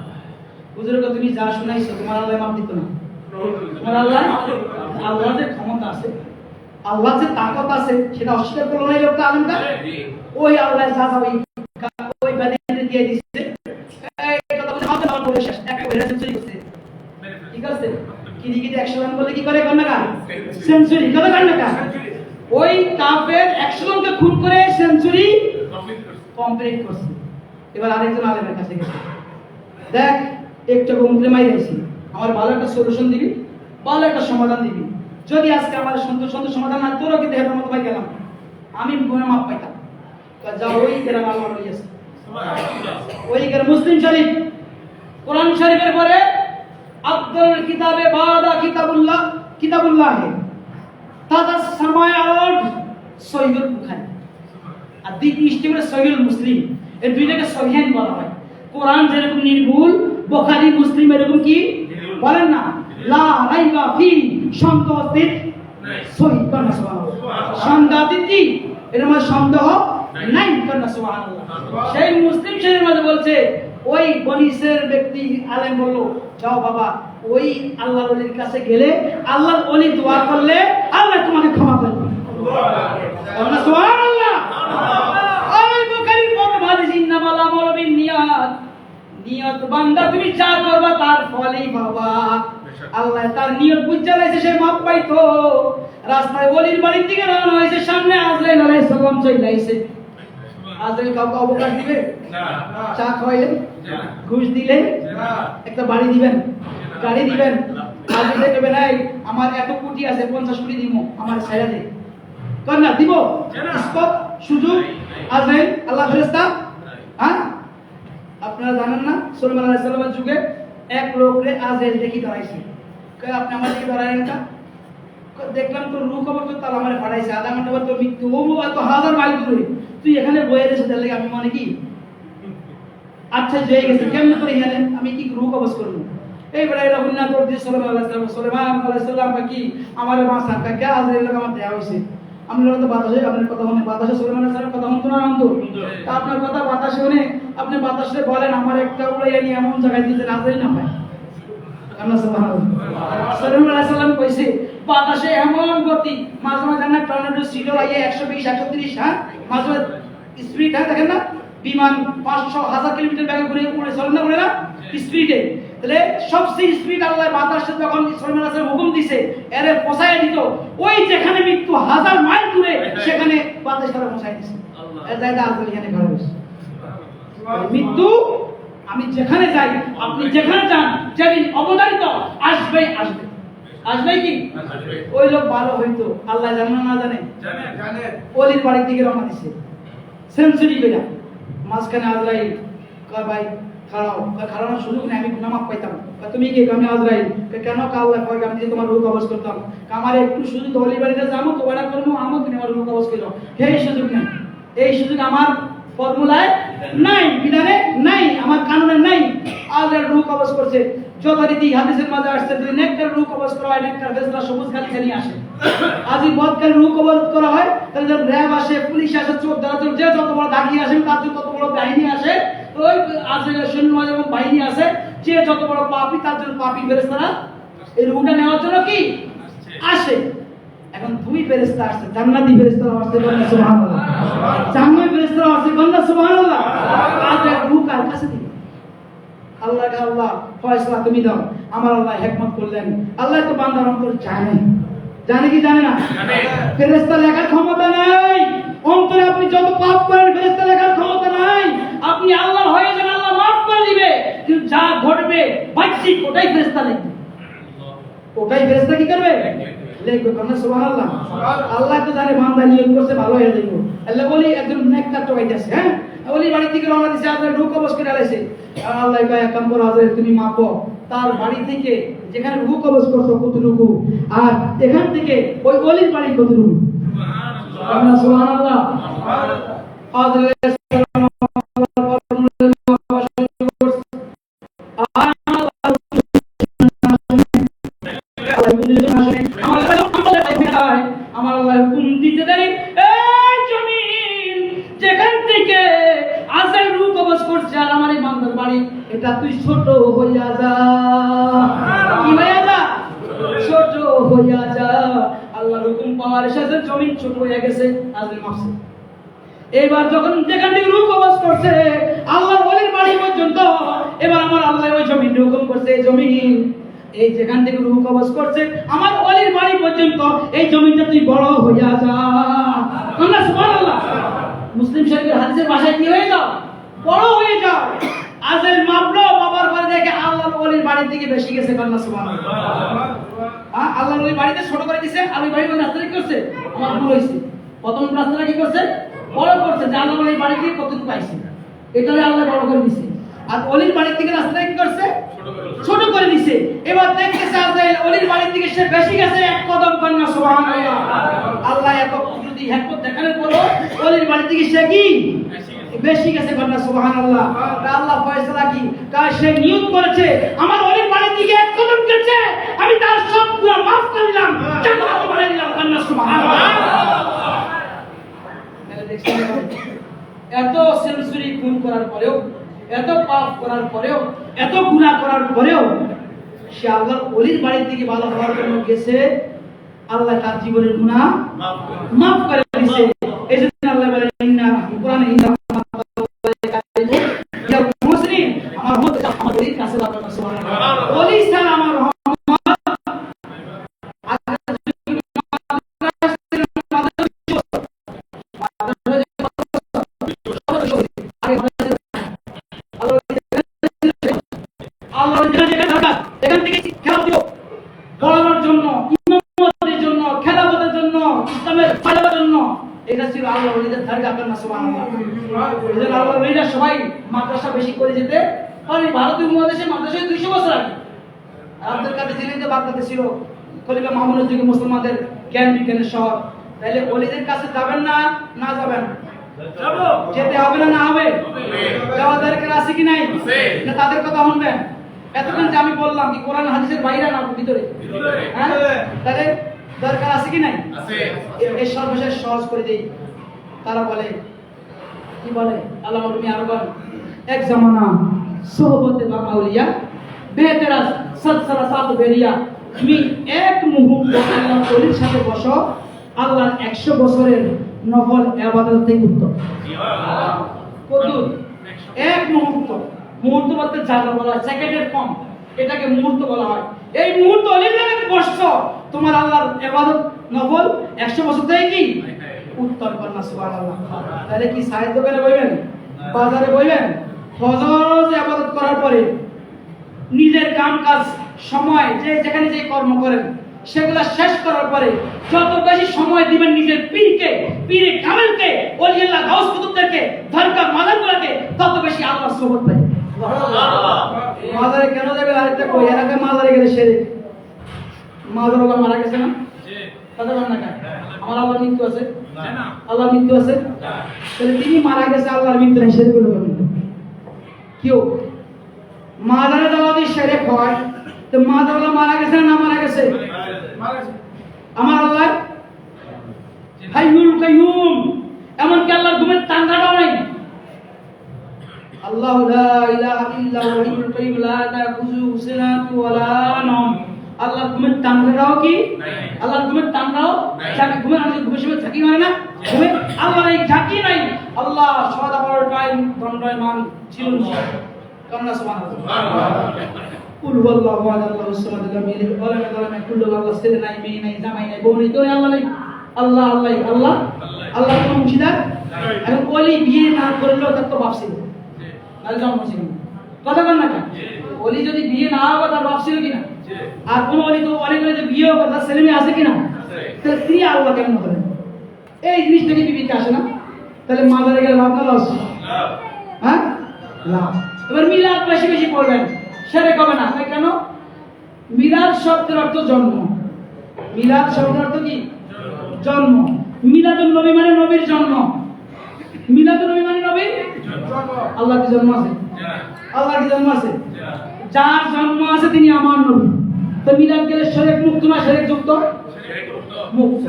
Speaker 3: হুজুরকে তুমি যা শুনাইছো তোমার আল্লাহ মাপ দিত না, তোমার আল্লাহ, আল্লাহর যে ক্ষমতা আছে, আল্লাহর যে তাকত আছে, সেটা অস্বীকার করলো না এই লোকটা আলেমটা। ওই আল্লাহ যা যা ওই ব্যালেন্স দিয়ে দিচ্ছে, এই কথা বলে আমাদের আমার বলে শেষ, এক করে সেঞ্চুরি করছে, ঠিক আছে। ক্রিকেটে 100 রান বলে কি করে কন্যা সেঞ্চুরি, কত কন্যা ওই কাফের 100 রানকে খুন করে সেঞ্চুরি কমপ্লিট করছে। এবার আরেকজন আলেমের কাছে গেছে, দেখ একটা মুখে মাইরাইছি, আমার ভালো একটা সলিউশন দিবি, ভালো একটা সমাধান দিবি, যদি আজকে আমার সুন্দর সমাধান না তোরও কিন্তু হেটার মতো ভাই গেলাম, আমি গুনাহ মাপ পাইতাম। যাও ওই গ্রাম আল্লাহ রইয়াছে, ওই গ্রাম মুসলিম শরীফ, কোরআন শরীফের পরে আব্দুল কিতাবে বাদা কিতাবুল্লাহ তাদা সামায়াত সহিহুল বুখারী আর দ্বিতীয় স্টেপে সহিহুল মুসলিম, এই দুইটাকে সহিহান বলা হয়। কোরআন যেরকম নির্ভুল, বুখারী মুসলিম এরকম কি বলেন না, লা রাইবা ফি, সন্দেহাতীত সহিহ, কন্যা সুবহানাল্লাহ। সন্দেহাতীত এর মধ্যে সন্দেহ নাই, কন্যা সুবহানাল্লাহ। সেই মুসলিম শরীফের মধ্যে বলছে, ওই বনি ইসরাইলের ব্যক্তি আলেম বলল, যাও বাবা ওই আল্লাহর ওলির কাছে গেলে আল্লাহর ওলি দোয়া করলে আল্লাহ তোমাকে ক্ষমা করবে। সুবহানাল্লাহ। ওই বুখারীর বর্ণনা হাদিস ইন্নামাল আমালু বিন্নিয়াত, নিয়ত বান্দা তুমি যা করবা তার ফলই পাবা। আল্লাহ তার নিয়ত বুঝা লাইছে, সে মাপ পাইতো। রাস্তায় ওলির বাড়ির দিকে রওনা হয়েছে, সামনে আজরাইল আলাইহিস সালাম চলে আইছে। আজরাইল কাউকে অবকাশ দিবে না, চা খাওয়াইলে না, ঘুষ দিলে না, একটা বাড়ি দিবেন, গাড়ি দিবেন, আজরাইল কইবে নাই আমার এত কোটি আছে 50 কোটি দিমু, আমার ছাইরা দে, কর না দিব স্কোপ সুযোগ আজরাইল আল্লাহ ফেরেশতা। হ্যাঁ, আপনারা জানেন না সুলাইমান আলাইহিস সালামের যুগে এক লোকরে আজরাইল দেখি দাঁড়াইছে, কয় আপনি আমার দিকে দাঁড়ালেন না? দেখলাম তো রূহ কবর তো তার আমারে ফাড়াইছে, আধা ঘন্টা পর তো মৃত্যু, ও এত হাজার মাইল দূরে, তুই এখানে বয়ে রেখে তাহলে আমি মানে কি আচ্ছা জয় গেছে, কেমন করে এখানে আমি কি রূহ কবজ করব? এইবারে এরা হুন্না তোর দিয়ে সুলাইমান আলাইহিস সালাম কি আমারে মাসা কাকে আজরাইল লোক আমার দেয়া হইছে। আমরা তো বাতাসে আপনার কথা শুনে, বাতাসে সুলাইমান আলাইহিস সালাম কথা শুনতো না আনতো, আপনার কথা বাতাসে শুনে আপনি বাতাসে বলেন আমার একটা উড়াইয়া নিয়ে এমন জায়গায় দিতে আজরাইল না পায়। আল্লাহ সুবহানাহু সুলাইমান আলাইহিস সালাম কইছে বাতাসে এমন গতি, মাঝে মাঝে না টর্নেডো ছিল আইয়ে 120 130, হ্যাঁ মাঝে মাঝে স্পিড, হ্যাঁ দেখেন না বিমান 500 1000 কিলোমিটার বেগে ঘুরে উড়ে চলে না, উড়ে না স্পিডে। তাহলে সবচেয়ে স্পিড আল্লাহ বাতাসে যখন সুলাইমান আলাইহিস সালাম হুকুম দিছে এরে পৌঁছায় দিত, ওই যেখানে মৃত্যু 1000 মাইল দূরে সেখানে বাতাস তারা পৌঁছায় দিছে। এর জায়গা আজরাইল এখানে ঘরে বসে। মৃত্যু আমি যেখানে যাই, আপনি যেখানে যান, যেদিন অবধারিত আসবে আসবে আসবে কি ওই লোক ভালো হইতো, আল্লাহ জানে না জানে? জানে। ওলির বাড়ির দিকে রওনা দিছে, সেঞ্চুরি কইরা মাঝখানে আজরাইল কয় ভাই খাড়াও, খাড়ানোর সুযোগ নেই, আমি গুনাহ মাফ পাইতাম। তুমি কি? আমি আজরাইল। কেন? আল্লাহ কয় আমি যে তোমার রূহ কবজ করতাম, আমার একটু সুযোগ ওলির বাড়িতে যাবো, তোবাড়া করবো, আমার তুমি আমার রূহ কবজ করো, এই সুযোগ নেই, এই সুযোগ আমার ফর্মুলায় নাই, বিধানে নাই, আমার কানুনে নাই। আল্লাহর রূহ কবজ করছে যথারীতি হাদিসের মাঝে আসছে, যদি নেককার রূহ কবজ করা হয় নেককার ফেরেশতা সবুজ গালিচা নিয়ে আসে। আজি বদকার রূহ কবজ করা হয় তাহলে যখন র‍্যাব আসে, পুলিশ আসে, চোর ধরার যে যত বড় দাগি আসে তার জন্য তত বড় বাহিনী আসে, ওই আজরাইলের সৈন্য এবং বাহিনী আসে, যে যত বড় পাপী তার জন্য পাপী ফেরেশতারা এই রূহটা নেওয়ার জন্য কি আসে। এখন দুই ফেরেশতা আসছে, জান্নাতি ফেরেশতারা আসছে, বলেন সুবহানাল্লাহ, জান্নাতি ফেরেশতারা আসছে, বলেন সুবহানাল্লাহ। আজরাইল রূহ কার কাছে দিবে? আল্লাহকে আল্লাহ ফয়সালা তুমি দাও। আমার আল্লাহ হিকমত করলেন, আল্লাহ তো বান্দার অন্তর জানে, জানে কি জানে না? জানে। ফেরেশতা লেখার ক্ষমতা নাই অন্তরে, আপনি যত পাপ করেন ফেরেশতা লেখার ক্ষমতা নাই। আপনি আল্লাহ হয়ে যান, আল্লাহ মাফ করে দিবে, কিন্তু যা ঘটবে বাহ্যিক ওটাই ফেরেশতা লিখবে, ওটাই ফেরেশতা কি করবে? লিখবে। বলেন সুবহানাল্লাহ। আল্লাহ তো জানে বান্দা নিয়ত করছে ভালো হয়ে যাবে, আল্লাহ বলি একজন নেককার টোকাইতেছে, হ্যাঁ ওলি বাড়ির দিকে রওনা দিছে, আজরাইল রূহ কবজ করে আলাইছে। আল্লাহ কয় এক কাম করো আজরাইল তুমি মাপো তার বাড়ি থেকে যেখানে রূহ কবজ করছো কতটুকু, আর এখান থেকে ওই ওলির বাড়ি কতটুকু। সুবহানাল্লাহ সুবহানাল্লাহ। আজরাইল আমার আল্লাহ হুকুম দিতে দেয়, এই জমিন যেখান থেকে আজরাইল রূহ কবজ করছে আর আমার এই বান্দার বাড়ি, এটা তুই ছোট হইয়া যা। কি হইয়া যা? ছোট হইয়া যা। আল্লাহর হুকুম পাওয়ার সাথে জমিন ছোট হয়ে গেছে, আজরাইল মাপছে। এবার যখন যেখান থেকে রূহ কবজ করছে আল্লাহর ওলির বাড়ি পর্যন্ত, এবার আমার আল্লাহ ওই জমিন হুকুম করছে, এই জমিন এই যেখান থেকে রূহ কবজ করছে আমার ওলির বাড়ি পর্যন্ত এই জমিনটা তুই বড় হইয়া যা। আল্লাহ সুবহানাল্লাহ। মুসলিম শরীফের হাদিসের ভাষায় কি হয়ে যাও? বড় হয়ে যাও। আজরাইল মাপলো, বাবার পরে দেখে আল্লাহর ওলির বাড়ির দিকে বেশি গেছে। আল্লাহ সুবহানাল্লাহ। আল্লাহর ওলির বাড়িতে ছোট করে দিয়েছে, আর ওই বাড়ি কোন রাস্তা কি করছে? আমার ভুল হইছে, প্রথম রাস্তাটা কি করছে? বড় করছে, যে আল্লাহর ওলির বাড়ি থেকে কতটুকু পাইছে এটাই আল্লাহ বড় করে দিয়েছে, আর ওলির বাড়ির থেকে রাস্তাটা কি করছে? ছোট করে দিয়েছে। এবার দেখতেছে আজরাইল ওলির বাড়ির দিকে সে বেশি গেছে, এক কদম কন্যা। সুবহানাল্লাহ। আল্লাহ এত কুদরতি হিকমত দেখানোর পরও ওলির বাড়ির দিকে সে কি বেশি গেছে কন্যা। সুবহানাল্লাহ। আল্লাহ ফয়সালা কি তা সে নিয়ত করেছে আমার ওলির বাড়ির দিকে এক কদম গেছে, আমি তার সব গুনাহ মাফ করে দিলাম, জান্নাতে ভরে দিলাম কন্যা। সুবহানাল্লাহ। এত সেঞ্চুরি খুন করার পরেও, এত পাপ করার পরেও, এত গুনাহ করার পরেও
Speaker 2: সে আল্লাহর ওলির বাড়ির দিকে ভালো হওয়ার জন্য গেছে, আল্লাহ তার জীবনের গুনাহ মাফ করে দিয়েছে। এজন্য আল্লাহ বলে ইন্না কোরআনে ইন্না মুসলিম আমার মত আমার ওলির কাছে যাবেন সুবহানাল্লাহ। ওলি ছাড়া আমার এখান থেকে শিক্ষা দিও পড়ানোর জন্য, ইমামতের জন্য, খেলাফতের জন্য, ইসলামের ফায়দার জন্য। এটা ছিল আল্লাহর ওলিদের ধারণা। আপনারা সুবহানাল্লাহ। এজন্য আল্লাহর ওলিরা সবাই মাদ্রাসা বেশি করে যেতে পারে। ভারতীয় উপমহাদেশে মাদ্রাসায় 200 বছর আগে আব্দুল কাদের জিলানী বাগদাদে ছিল, খলিফা মামুনের যুগে মুসলমানদের জ্ঞান বিজ্ঞানের শহর। তাহলে ওলিদের কাছে যাবেন না, না যাবেন? যাবো। যেতে হবে না, না হবে? যাওয়া দরকার আছে কি নাই? না তাদের কথা শুনবেন? এতক্ষণ যে আমি বললাম কি কোরআন হাদিসের বাইরে না ভিতরে? হ্যাঁ, তাহলে দরকার আছে কি নাই? আছে। এই সর্বশেষ সহজ করে দেই। তারা বলে কি বলে আল্লাহ তুমি আরো বলেন, এক জামানা সোহবতে বা আউলিয়া বেহতেরাস সদসরা সাত বেরিয়া। তুমি এক মুহূর্ত আল্লাহর ওলির সাথে বসো, আল্লাহর 100 বছরের নফল ইবাদত থেকে উত্তম। কত? এক মুহূর্ত। মুহূর্ত বলতে জায়গা বলা হয়, সেকেন্ডের কম, এটাকে মুহূর্ত বলা হয়। এই মুহূর্ত ওলির সাথে বসছো, তোমার আল্লাহর ইবাদত নফল 100 বছর থেকে কি উত্তর করনা। সুবহানাল্লাহ। তাহলে কি সাহিত্য দোকানে বইবেন, বাজারে বইবেন? ফজর ইবাদত করার পরে নিজের কাম কাজ সময় যে যেখানে যে কর্ম করেন সেগুলা শেষ করার পরে যত বেশি সময় দিবেন নিজের পীরকে, পীরে কামেলকে, ওলি আল্লাহ গাউস কুতুবদেরকে, দরকার মাদারগুলোকে, তত বেশি আল্লাহর সোহবত পাবেন। সুবহানাল্লাহ। মাজারে কেন যাবে? আরেকটা কই, এর আগে মাজারে গেলে শিরক। মাজার আল্লাহ মারা গেছে না? জি। কথা বলেন না কেন? আমার আল্লাহর মৃত্যু আছে না? আল্লাহর মৃত্যু আছে না? তাহলে তিনি মারা গেছে, আল্লাহর মৃত্যু নেই, শিরক হলো কেন? কিও মাজারে যাওয়া দিয়ে শিরক হয়, তো মাজার আল্লাহ মারা গেছে না মারা গেছে? আমার আল্লাহ হাইয়ুল কাইয়ুম, এমনকি আল্লাহর ঘুমের তান্ডাটাও নাই। আল্লাহু লা ইলাহা ইল্লা হুয়া হাইয়ুল কাইয়ুম লা তাখুযুহু সিনাতুন ওয়া লা নাওম। আল্লাহর ঘুমের তান্ডাটাও কি নাই? আল্লাহর ঘুমের তান্ডাও যাকে ঘুমের আমাদের ঘুমের সময় ঝাঁকি মারে না, ঘুমে আল্লাহর এই ঝাঁকি নাই। আল্লাহ সদা বড় টাইম দণ্ডায়মান ছিল না। কান্না সুবহানাল্লাহ। কুল হুয়াল্লাহু আহাদ আল্লাহুস সামাদ লাম ইয়ালিদ ওয়া লাম ইউলাদ ওয়া লাম ইয়াকুল লাহু আল্লাহ ছেলে নাই, মেয়ে নাই, জামাই নাই, বউ নাই, কেউ নাই, আল্লাহ নাই। আল্লাহ আল্লাহ আল্লাহ আল্লাহ কোন অংশীদার? এখন ওলি বিয়ে না করলেও তার তো বাপ ছিল, নাহলে জন্ম ছিল। কথা বল না কেন? ওলি যদি বিয়ে না হবে তার বাপ ছিল কিনা? আর কোন ওলি তো অনেক যে বিয়ে হবে তার ছেলে মেয়ে আছে কিনা? তাহলে তিনি আল্লাহ কেমন করেন? এই জিনিসটা কি বিবিকে আসে না? তাহলে মাজারে গেলে লাভ না লস? হ্যাঁ, লাভ। এবার মিলাদ বেশি বেশি পড়বেন, শিরক হবে না। কেন? মিলাদ শব্দের অর্থ জন্ম। মিলাদ শব্দের অর্থ কি? জন্ম। মিলাদুন নবী মানে নবীর জন্ম। মিলাদুন নবী মানে নবীর জন্ম। আল্লাহ কি জন্ম আছে? আল্লাহ কি জন্ম আছে? যার জন্ম আছে তিনি আমার নবী। তো মিলাদ গেলে শিরক মুক্ত না শিরক যুক্ত? মুক্ত।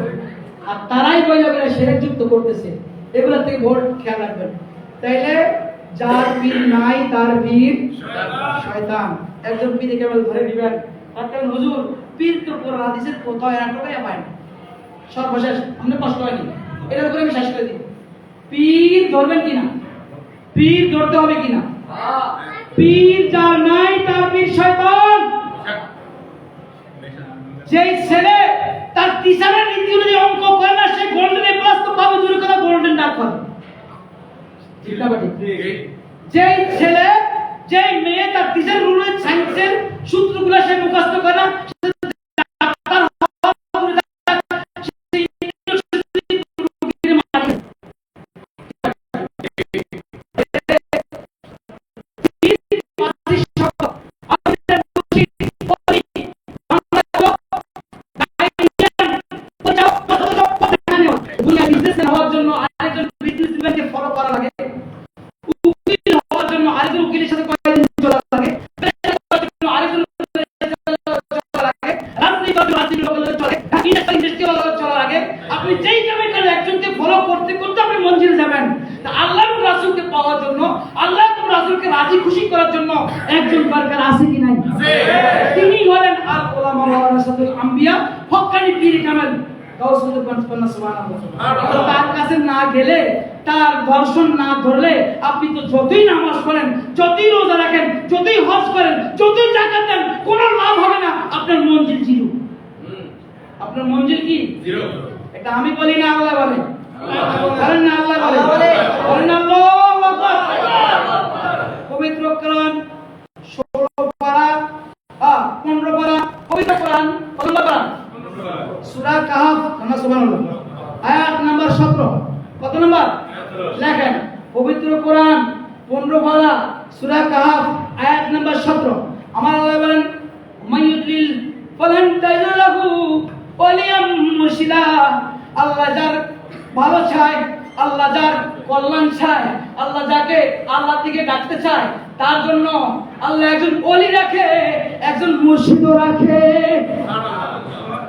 Speaker 2: আর তারাই বইলা বলে শিরক যুক্ত করতেছে, এগুলা থেকে ভোট খেয়াল রাখবেন। তাইলে যার পীর নাই তার পীর শয়তান। একজন পীরে কেবল ধরে দিবেন, আপনার হুজুর পীর তো কোরআন হাদিসের কোথায় একটা করে পায় না। সর্বশেষ আপনি কষ্ট হয়নি, এটার উপরে আমি শেষ করে দিই। পীর ধরবেন কিনা? পীর ধরতে হবে কিনা? পীর যার নাই তার পীর শয়তান। যেই ছেলে তার টিচারের নীতি অনুযায়ী অঙ্ক করে না, সে গোল্ডেন এ প্লাস তো পাবে, দূরে কথা গোল্ডেন ডাক পাবে। ঠিক না ঠিক? যেই ছেলে যেই মেয়ে তার টিচার রুলের সায়েন্সের সূত্রগুলো সে মুখস্থ করে না, আপনি যেই কামে করেন একজনকে ফলো করতে করতে আপনি মঞ্জিল যাবেন। আল্লাহ রাসূলকে পাওয়ার জন্য, আল্লাহ রাসূল
Speaker 3: আলমকে রাজি খুশি করার জন্য একজন দরকার আছে কি নাই? তিনি হলেন আল উলামা ওয়ারাসাতুল আম্বিয়া, হক্কানি পীর কামেল গাউসুল পান্না সুবহানাল্লাহ। তার কাছে না গেলে, তার দর্শন না ধরলে আপনি তো যতই নামাজ পড়েন, যতই রোজা রাখেন, যতই হজ করেন, যতই যাকাত দেন, কোনো লাভ হবে না। আপনার মঞ্জিল জিরো। আপনার মঞ্জিল কি জিরো? এটা আমি বলি না, আল্লাহ বলে। বলেন না আল্লাহ বলে? বলেন না আল্লাহু আকবার। পবিত্র কোরআন 16 পারা 15 পারা পবিত্র কোরআন কত নম্বর? সূরা কাহফ, আমরা সুবহানাল্লাহ, আয়াত নাম্বার 17। কত নম্বর লেখেন? পবিত্র কোরআন 15 পারা সূরা কাহফ আয়াত নাম্বার 17। আমার আল্লাহ বলেন, মাইয়ুদ্রিল ফালান তাজলাহু ওয়ালিয়াম মুরশিদা। আল্লাহ যার ভালো চায়, আল্লাহ যার কল্যাণ চায়, আল্লাহ যাকে আল্লাহ থেকে ডাকতে চায়, তার জন্য আল্লাহ একজন ওলি রাখে, একজন মুর্শিদও রাখে।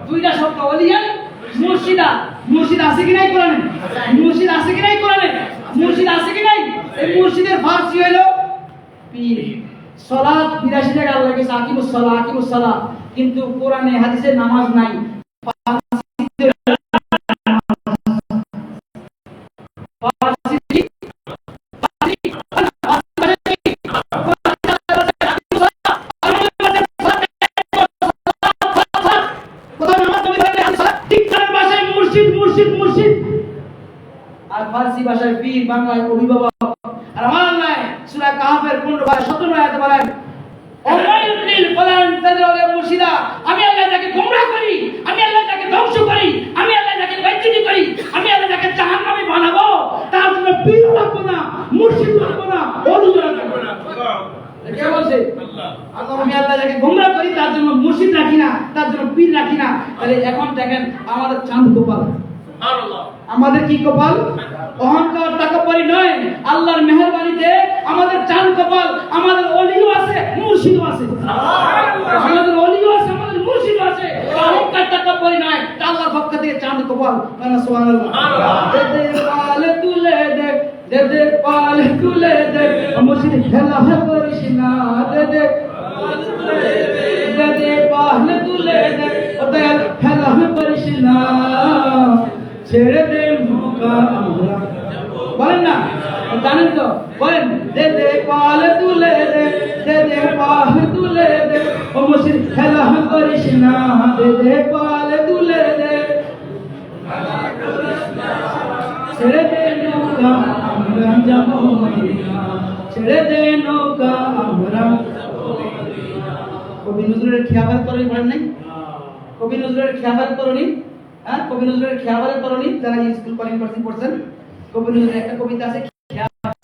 Speaker 3: দুইটা শব্দ, ওলিয়ান মুর্শিদা। মুর্শিদ আছে কি নাই কোরআনে? মুর্শিদ আছে কি নাই কোরআনে? মুর্শিদ আছে কি নাই? এই মুর্শিদের ফার্সি হলো পীর। সালাত 82 টাকা আল্লাহ কে আকিমুস সালাহ, আকিমুস সালাহ, কিন্তু কোরআনে হাদিসে নামাজ নাই। আর ফার্সি ভাষায় পীর, বাংলায় অভিভাবক। আর আমার আল্লাহ সূরা কাহফের 15-17 আয়াতে বলেন, ওমাইয়ুদ্দিল ফালান তাজরালে মুর্শিদা। আমি আল্লাহ যাকে গোমরাহ করি, আমি আল্লাহ যাকে ধ্বংস করি, আমি আল্লাহ যাকে বেইজ্জতি করি, আমি আল্লাহ যাকে জাহান্নামী বানাবো, তার জন্য পীর রাখবো না, মুর্শিদ রাখবো না, ওলি রাখবো না। কে বলছে? আল্লাহ। আমি আল্লাহ যাকে গোমরাহ করি তার জন্য মুর্শিদ রাখি না, তার জন্য পীর রাখি না। তাহলে এখন দেখেন আমাদের চাঁদ গোপাল, আমাদের কি কপাল? অহংকার তাকাব্বুরি নয়, আল্লাহর মেহেরবানিতে আমাদের চাঁদ কপাল। আমাদের ওলিও আছে, মুর্শিদও আছে। আমাদের ওলিও আছে, আমাদের মুর্শিদও আছে। অহংকার তাকাব্বুরি নয়, আল্লাহর পক্ষ থেকে চাঁদ কপাল। সুবহানাল্লাহ। দে পাল তুলে দে, দে পাল তুলে দে, মুর্শিদ খেলা করিস না। দে পাল তুলে দে, দয়াল খেলা করিস না। ছেড়ে দে নৌকা আমরা, বলেন না, জানেন তো? বলেন, দে দে পাল তুলে দে, দে দে পাল তুলে দে, ও মুর্শিদ খেলা করিস না। দে দে পাল তুলে দে, ছেড়ে দে নৌকা আমরা যাবো মদিনা, ছেড়ে দে নৌকা আমরা। কবি নজরুলের খিয়াবাত তরণী পড়েন নাই? কবি নজরুলের খিয়াবাত তরণী, হ্যাঁ, কবি নজরুলের খিয়াবাত তরণী, যারা স্কুল কলেজ পড়ছেন, কবি নজরুলের একটা কবিতা আছে খিয়াবাত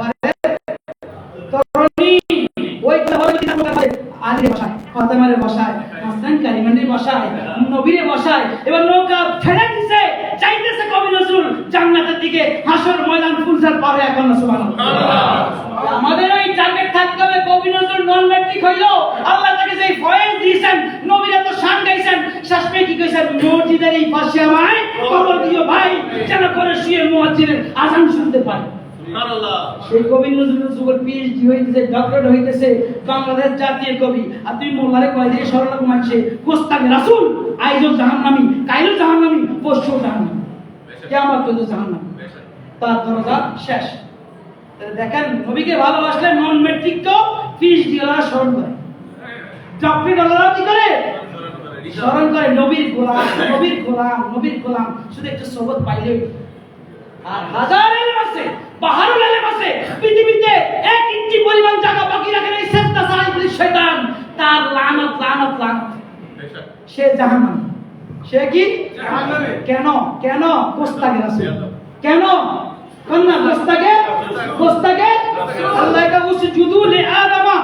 Speaker 3: তরণী। ওই আলির ভাষায়, ফাতেমার ভাষায়, হাসান কারিমানের ভাষায়, নবীর ভাষায়। এবার নৌকা ছেড়ে দিছে, চাইতেছে কবি নজরুল জান্নাতের দিকে, হাসর ময়দান ফুলসার পারে। এখন সুবহানাল্লাহ। আমাদের ওই টার্গেট থাকতে হবে। কবি নজরুল নন ম্যাট্রিক হইলো, আল্লাহ তাকে যে ফয়েজ দিয়েছেন, নবীর এত শান গাইছেন, শেষমে কি কইছেন? মসজিদের এই পাশে আমায় কবর দিও ভাই, যেন করে শুয়ে মুয়াজ্জিনের আযান শুনতে পাই। সেই কবি নজরুল যুগের পিএইচডি হইতেছে, ডক্টরেট হইতেছে, বাংলাদেশ জাতীয় কবি। আর তুমি মোল্লারে কয় দিয়ে সরল মানছে গোস্তাকে রাসূল, আইজো জাহান্নামী, কাইলো জাহান্নামী, পরশু জাহান্নামী, কিয়ামত পর্যন্ত জাহান্নামী, তার দরজা শেষ। দেখেন, নবীকে ভালোবাসলে নন ম্যাট্রিক তো পিএইচডি ওরা স্মরণ করে, ডক্টরেট ওরা কি করে? স্মরণ করে। নবীর গোলাম, নবীর গোলাম, নবীর গোলাম। শুধু একটু সোহবত পাইলে। আর হাজার এলেম আছে, বাহারুল এলেম আছে পৃথিবীতে, 1 ইঞ্চি পরিমাণ জায়গা বাকি রাখে নাই সেজদা ছাড়া ইবলিস শয়তান। তার লানত লানত লানত, সে জাহান্নামী। সে কি জাহান্নামী? কেন? কেন? গোস্তাকে রাসূল। কেন? কন্না গোস্তাকে, গোস্তাকে আল্লাহ কা উসজুদু লি আদমা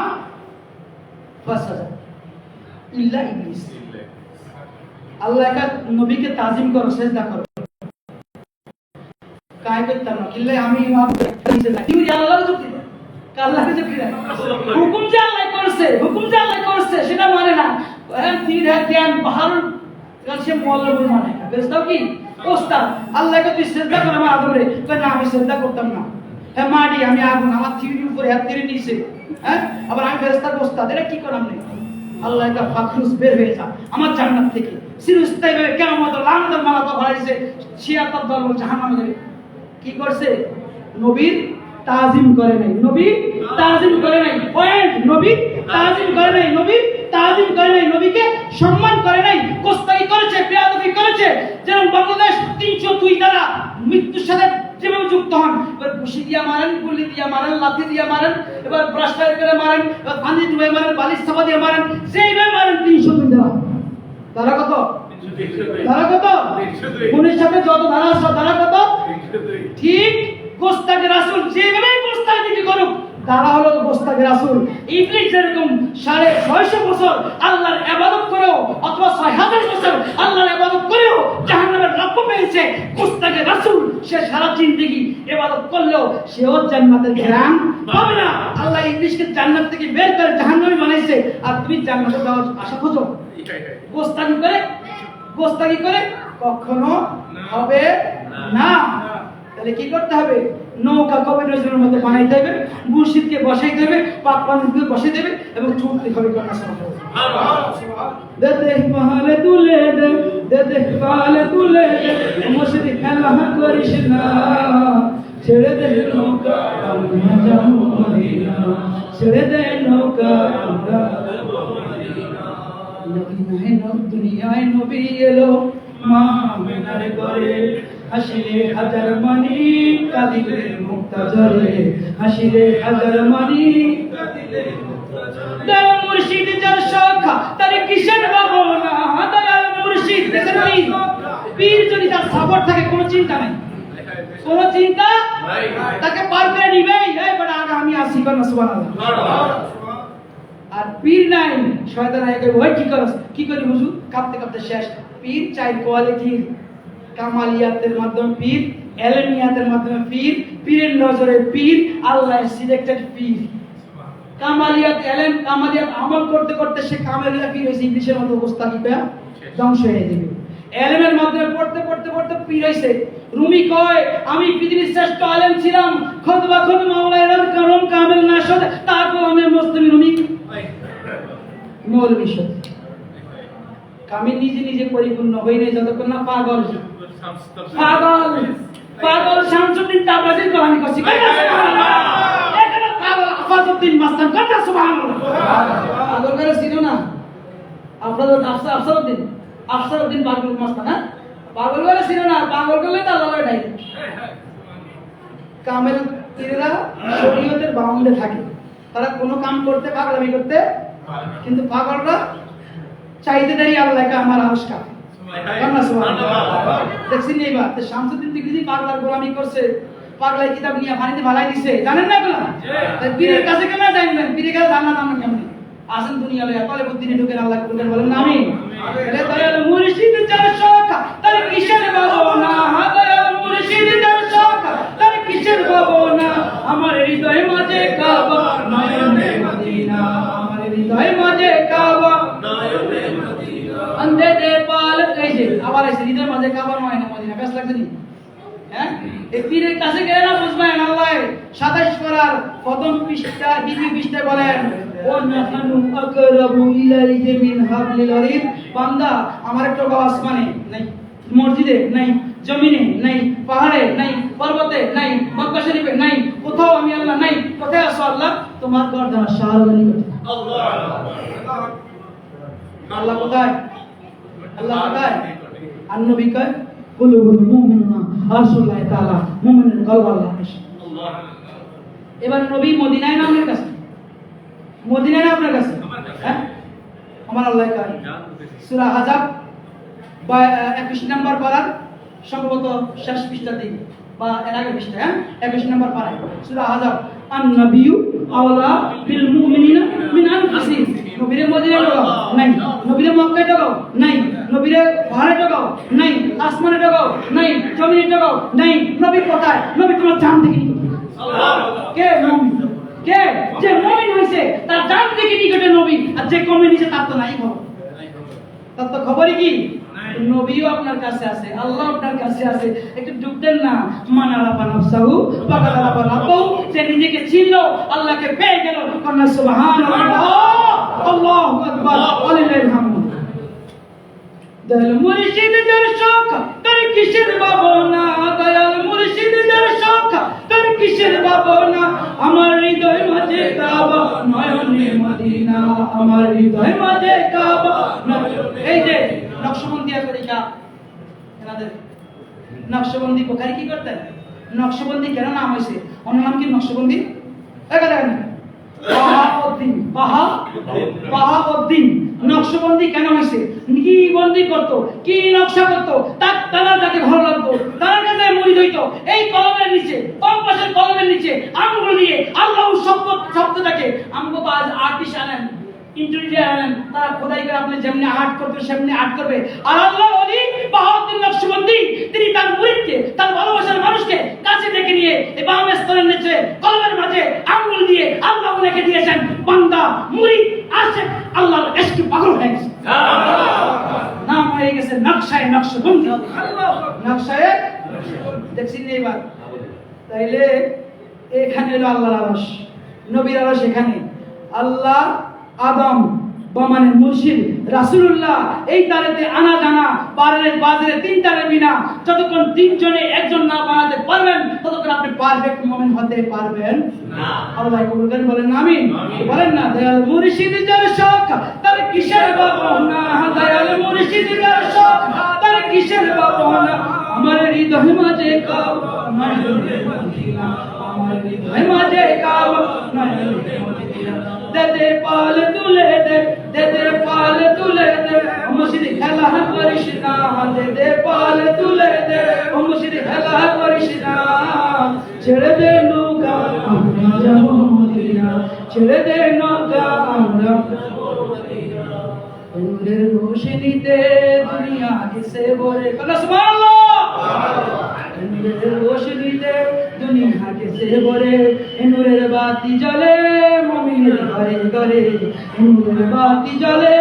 Speaker 3: ফাসাজা ইল্লা ইবলিস। আল্লাহ কা নবীকে তাজিম করো, সেজদা করো। কাই করতাম না, কিল্লে আমি নিচে না, তুই আল্লাহর যুক্তি দেয়, আল্লাহকে যুক্তি দেয়। হুকুম যে আল্লাহ করছে, হুকুম যে আল্লাহ করছে সেটা মানে না। তীর হাত জ্ঞান বাহারুল কাল সে মৌলবী মানে না। বুঝতাও কি ওস্তাদ আল্লাহকে তুই সেজদা কর আমার আদরে, কই না আমি সেজদা করতাম না। হ্যাঁ মাটি আমি আগুন, আমার থিরির উপরে হাত তেড়ে নিছে, হ্যাঁ আবার আমি ফেরেশতার ওস্তাদ, এটা কি করাম নেই। আল্লাহ এটা ফাখরুস বের হয়ে যা আমার জান্নাত থেকে, চিরস্থায়ীভাবে কিয়ামতের লানতের মালা তো ভরাইছে, শিয়াতার দল জাহান্নামে যাবে। কি করছে? নবীর তাজিম করে নাই, নবী তাজিম করে নাই, পয়েন্ট, নবী তাজিম করে নাই, নবী তাজিম করে নাই, নবীকে সম্মান করে নাই, কোস্তাই করেছে, বেয়াদবি করেছে। যেমন বাংলাদেশ 302 দ্বারা মৃত্যুর সাথে যেভাবে যুক্ত হন, এবার ঘুষি দিয়া মারেন, গুলি দিয়া মারেন, লাঠি দিয়া মারেন, এবার ব্রাশটার করে মারেন, এবার পানি ডুবে মারেন, বালিশ চাপা দিয়ে মারেন, যেইভাবে মারেন 302 দ্বারা। ধারা কত? ধারা কত? গুণের সাথে যত ধারা আছে ধারা কত? ঠিক গোস্তাকে রাসূল যেভাবে গোস্তাকে করুক, তারা হলো গোস্তাকে রাসূল। ইবলিস যেরকম 650 বছর আল্লাহর ইবাদত করেও অথবা 6000 বছর আল্লাহর ইবাদত করেও জাহান্নামের লক্ষ্য পেয়েছে, গোস্তাকে রাসূল সে সারা জিন্দেগি ইবাদত করলেও সেও জান্নাতের ঘ্রাণ পাবে না। আল্লাহ ইবলিসকে জান্নাত থেকে বের করে জাহান্নামে বানাইছে, আর তুমি জান্নাতে যাওয়ার আশা খোঁজো। গোস্তাকি করে কখনো হবে না। তাহলে কি করতে হবে? নৌকা কবে নজরের মধ্যে বানাইতে হবে, মুর্শিদকে বসাইতে হবে, পাক পানিতে বসাইতে হবে এবং চলতে হবে। দে দেখ পাহাড়ে তুলে দে, দে দেখ পাহাড়ে তুলে দে, মুর্শিদ খেলা করিস না, ছেড়ে দে নৌকা আমরা যাবো মদিনা, ছেড়ে দে নৌকা আমরা যাবো মদিনা। দুনিয়ায় নবী এলো মা আমিনার ঘরে, হাসিলে হাজার মানি কাঁদিলে মুক্তা ঝরে, হাসিলে হাজার মানি কাঁদিলে মুক্তা ঝরে। দয়াল মুর্শিদ যার শাখা তার কিসের ভাবনা, দয়াল মুর্শিদ দেখেন পীর যদি তার সাপোর্ট থাকে কোনো চিন্তা নাই, কোনো চিন্তা তাকে পার করে নিবে। এই বড় আগে আমি আসি কর না সুবহানাল্লাহ। আর পীর নাই, শয়তান আগে ওই কি করি হুজুর, কাঁপতে কাঁপতে শেষ। পীর চাই কোয়ালিটির, কামালিয়াতের মাধ্যমে পীর, এলেমিয়াতের মাধ্যমে পীর, পীরের নজরে পীর, আল্লাহ সিলেক্টেড পীর। কামালিয়াত এলেম, কামালিয়াত আমল করতে করতে সে কামালিয়া পীর হইছে, ইবলিসের মতো গোস্তাকি পেয়া ধ্বংস হয়ে যাবে। এলেমের মাধ্যমে পড়তে পড়তে পড়তে পীর হইছে। রুমি কয় আমি পৃথিবীর শ্রেষ্ঠ আলেম ছিলাম, খুতবা খুদ মাওলায় রাদ করম কামেল না শত, তারপর আমি মুসলিম রুমি মৌলবী সত্যি। আমি নিজে নিজে পরিপূর্ণ হই নাই যতক্ষণ না পাগল পাগল পাগল শামসুদ্দিন তাবরাজির কোরআন করছি। এখানে পাগল আফাজউদ্দিন মাস্তান কথা সুবহানাল্লাহ। পাগল করে ছিল না আফসারউদ্দিন পাগল মাস্তান, না পাগল করে ছিল না, পাগল করলে তো আল্লাহ নাই। কামেল পীররা শরীয়তের বাউন্ডে থাকে, তারা কোনো কাম করতে পাগলামি করতে, কিন্তু পাগলরা চাইতে দেরি আল্লাহকে আমার আশকা দেখছেন। এইবার শামসুদ্দিন তিকরিজি পাগলার গোলামি করছে, পাগলাই কিতাব নিয়ে পানিতে ভালাই দিছে, জানেন না এগুলা? তাই পীরের কাছে কেমন জানবেন? পীরের কাছে জান্নাত আমরা কেমন আসেন দুনিয়া লয়া তলে বুদ্ধিনে ঢুকেন, আল্লাহ কবুল বলেন না আমিন। তাহলে দয়াল মুর্শিদ যার শাখা তার কিসের ভাবনা, দয়াল মুর্শিদ যার শাখা তার কিসের ভাবনা, আমার হৃদয় মাঝে কাবা নয়নে মদিনা, আমার হৃদয় মাঝে কাবা নয়নে মদিনা, আন্দে দে পাল কইছে আবার এসে হৃদয় মাঝে কাবা নয়নে মদিনা। বেশ লাগছে নি? হ্যাঁ, এই পীরের কাছে গেলে না বুঝবেন আল্লাহ 27 পারার প্রথম পৃষ্ঠা দ্বিতীয় পৃষ্ঠায় বলেন ও নাহানু আকরাবু ইলাইহি মিন হাবলিল ওয়ারিদ। বান্দা আমার একটা আসমানে নাই, মসজিদে নাই, জমিনে নাই, পাহাড়ে নাই, পর্বতে নাই, মক্কা শরীফে নাই, কোথাও আমি আল্লাহ নাই। কোথায় আছো আল্লাহ? তোমার গর্দান শাহরওয়ালি কোথায়? আল্লাহ কোথায়? আল্লাহ কোথায়? আর নবী কয় কুলুবুল মুমিনুনা আরশুল্লাহ তাআলা, মুমিনের কলব আল্লাহ। এবার নবী মদিনায় না আপনার কাছে? মদিনায় না আপনার কাছে? হ্যাঁ, আমার আল্লাহ কয় সূরা হাজাব 21 নম্বর পারার সম্ভবত শেষ পৃষ্ঠা দিকে বা এর আগে পৃষ্ঠা, হ্যাঁ 21 নম্বর পারায় সূরা হাজাব, আন-নাবিয়্যু আওলা বিল মুমিনিনা মিন আনফুসিহিম। নবীরে মদিনায় ঢোকাও নাই, নবীরে মক্কায় ঢোকাও নাই, নবীরে পাহাড়ে ঢোকাও নাই, আসমানে ঢোকাও নাই, জমিনে ঢোকাও নাই। নবী কোথায়? নবী তোমার জান থেকে নিকটে। কে মুমিন? কে? যে মুমিন হইছে তার জান থেকে নিকটে নবী, আর যে কমে নিছে তার তো নাই খবর। তার তো খবরই কি? নবীও আপনার কাছে আছে, আল্লাহ আপনার কাছে আছে। একটু ডুব দেন না। মানালা বানাফসাহু বাকালা বানাফসাহু সে নিজেকে চিনলো, আল্লাহকে পেয়ে গেল। কন্যা সুবহানাল্লাহ, আল্লাহু আকবার, ওয়ালিল্লাহিল হামদ। দয়াল মুর্শিদ যার শখ তার কিসের ভাবনা, দয়াল মুর্শিদ যার শখ তার কিসের ভাবনা, আমার হৃদয় মাঝে কাবা নয়নে মদিনা, আমার হৃদয় মাঝে কাবা নয়নে। এই যে নকশবন্দিয়া তরিকা, এনাদের নকশবন্দি বুখারী কি করতেন? নকশবন্দি কেন নাম হয়েছে? ওনার নাম কি নকশবন্দি? একা দেখেন বাহাউদ্দিন। নকশবন্দি কেন হয়েছে? কি বন্দি করতো, কি নকশা করতো, তারা যাকে ভালো লাগতো তার কাছে মুরিদ হইতো। এই কলমের নিচে, কম্পাসের কলমের নিচে আঙ্গুল দিয়ে আল্লাহ শব্দটাকে, আমগো তো আজ আর্টিস্ট আনেন, ইন্টেরিয়র আনেন, তারা খোদাই করে আপনি যেমনি আর্ট করতে সেমনি আর্ট করবে। আর আল্লাহ ওলি বাহাউদ্দিন নকশবন্দি তিনি তার মুরিদকে, তার ভালোবাসার মানুষকে কাছে ডেকে নিয়ে এই বামের স্তরের নিচে কলমের মাঝে আঙ্গুল দিয়ে আল্লাহ ওনাকে দিয়েছেন বান্দা, মুরিদ, আশিক, আল্লাহর ইশকে পাগল হয়ে গেছে। নাম হয়ে গেছে নকশায়ে নকশবন্দি। নকশায়ে দেখছেন এবার? তাইলে এখানে হলো আল্লাহর আরশ, নবীর আরশ এখানে, আল্লাহ, আদম, মানে মুর্শিদ রাসূলুল্লাহ, এই তারেতে আনা জানা পারের বাজারে তিন তারে বিনা যতক্ষণ তিনজনে একজন না বানাতে পারবেন ততক্ষণ আপনি পারফেক্ট মুমিন হতে পারবেন না। আল্লাহ কবুল করেন, বলেন আমিন। বলেন না, দয়াল মুর্শিদ যার শখ তার কিসের ভাবনা, দয়াল মুর্শিদ যার শখ তার কিসের ভাবনা, আমার হৃদয় মাঝে কাবা নয়নে মদিনা, আমার হৃদয় মাঝে কাবা নয়নে মদিনা, দে পাল তুলে দে, দে পাল তুলে দে, মুর্শিদ খেলা করিস না, দে পাল তুলে দে, মুর্শিদ খেলা করিস না, ছেড়ে দে নৌকা আমরা যাব মদিনা, ছেড়ে দে নৌকা আমরা যাব মদিনা, নূরের রোশনীতে দুনিয়া কিসে ভরে, সুবহানাল্লাহ, নূরের রোশনীতে দুনিয়া কিসে ভরে, নূরের বাতি জ্বলে মুমিনের ঘরে ঘরে, নূরের বাতি জ্বলে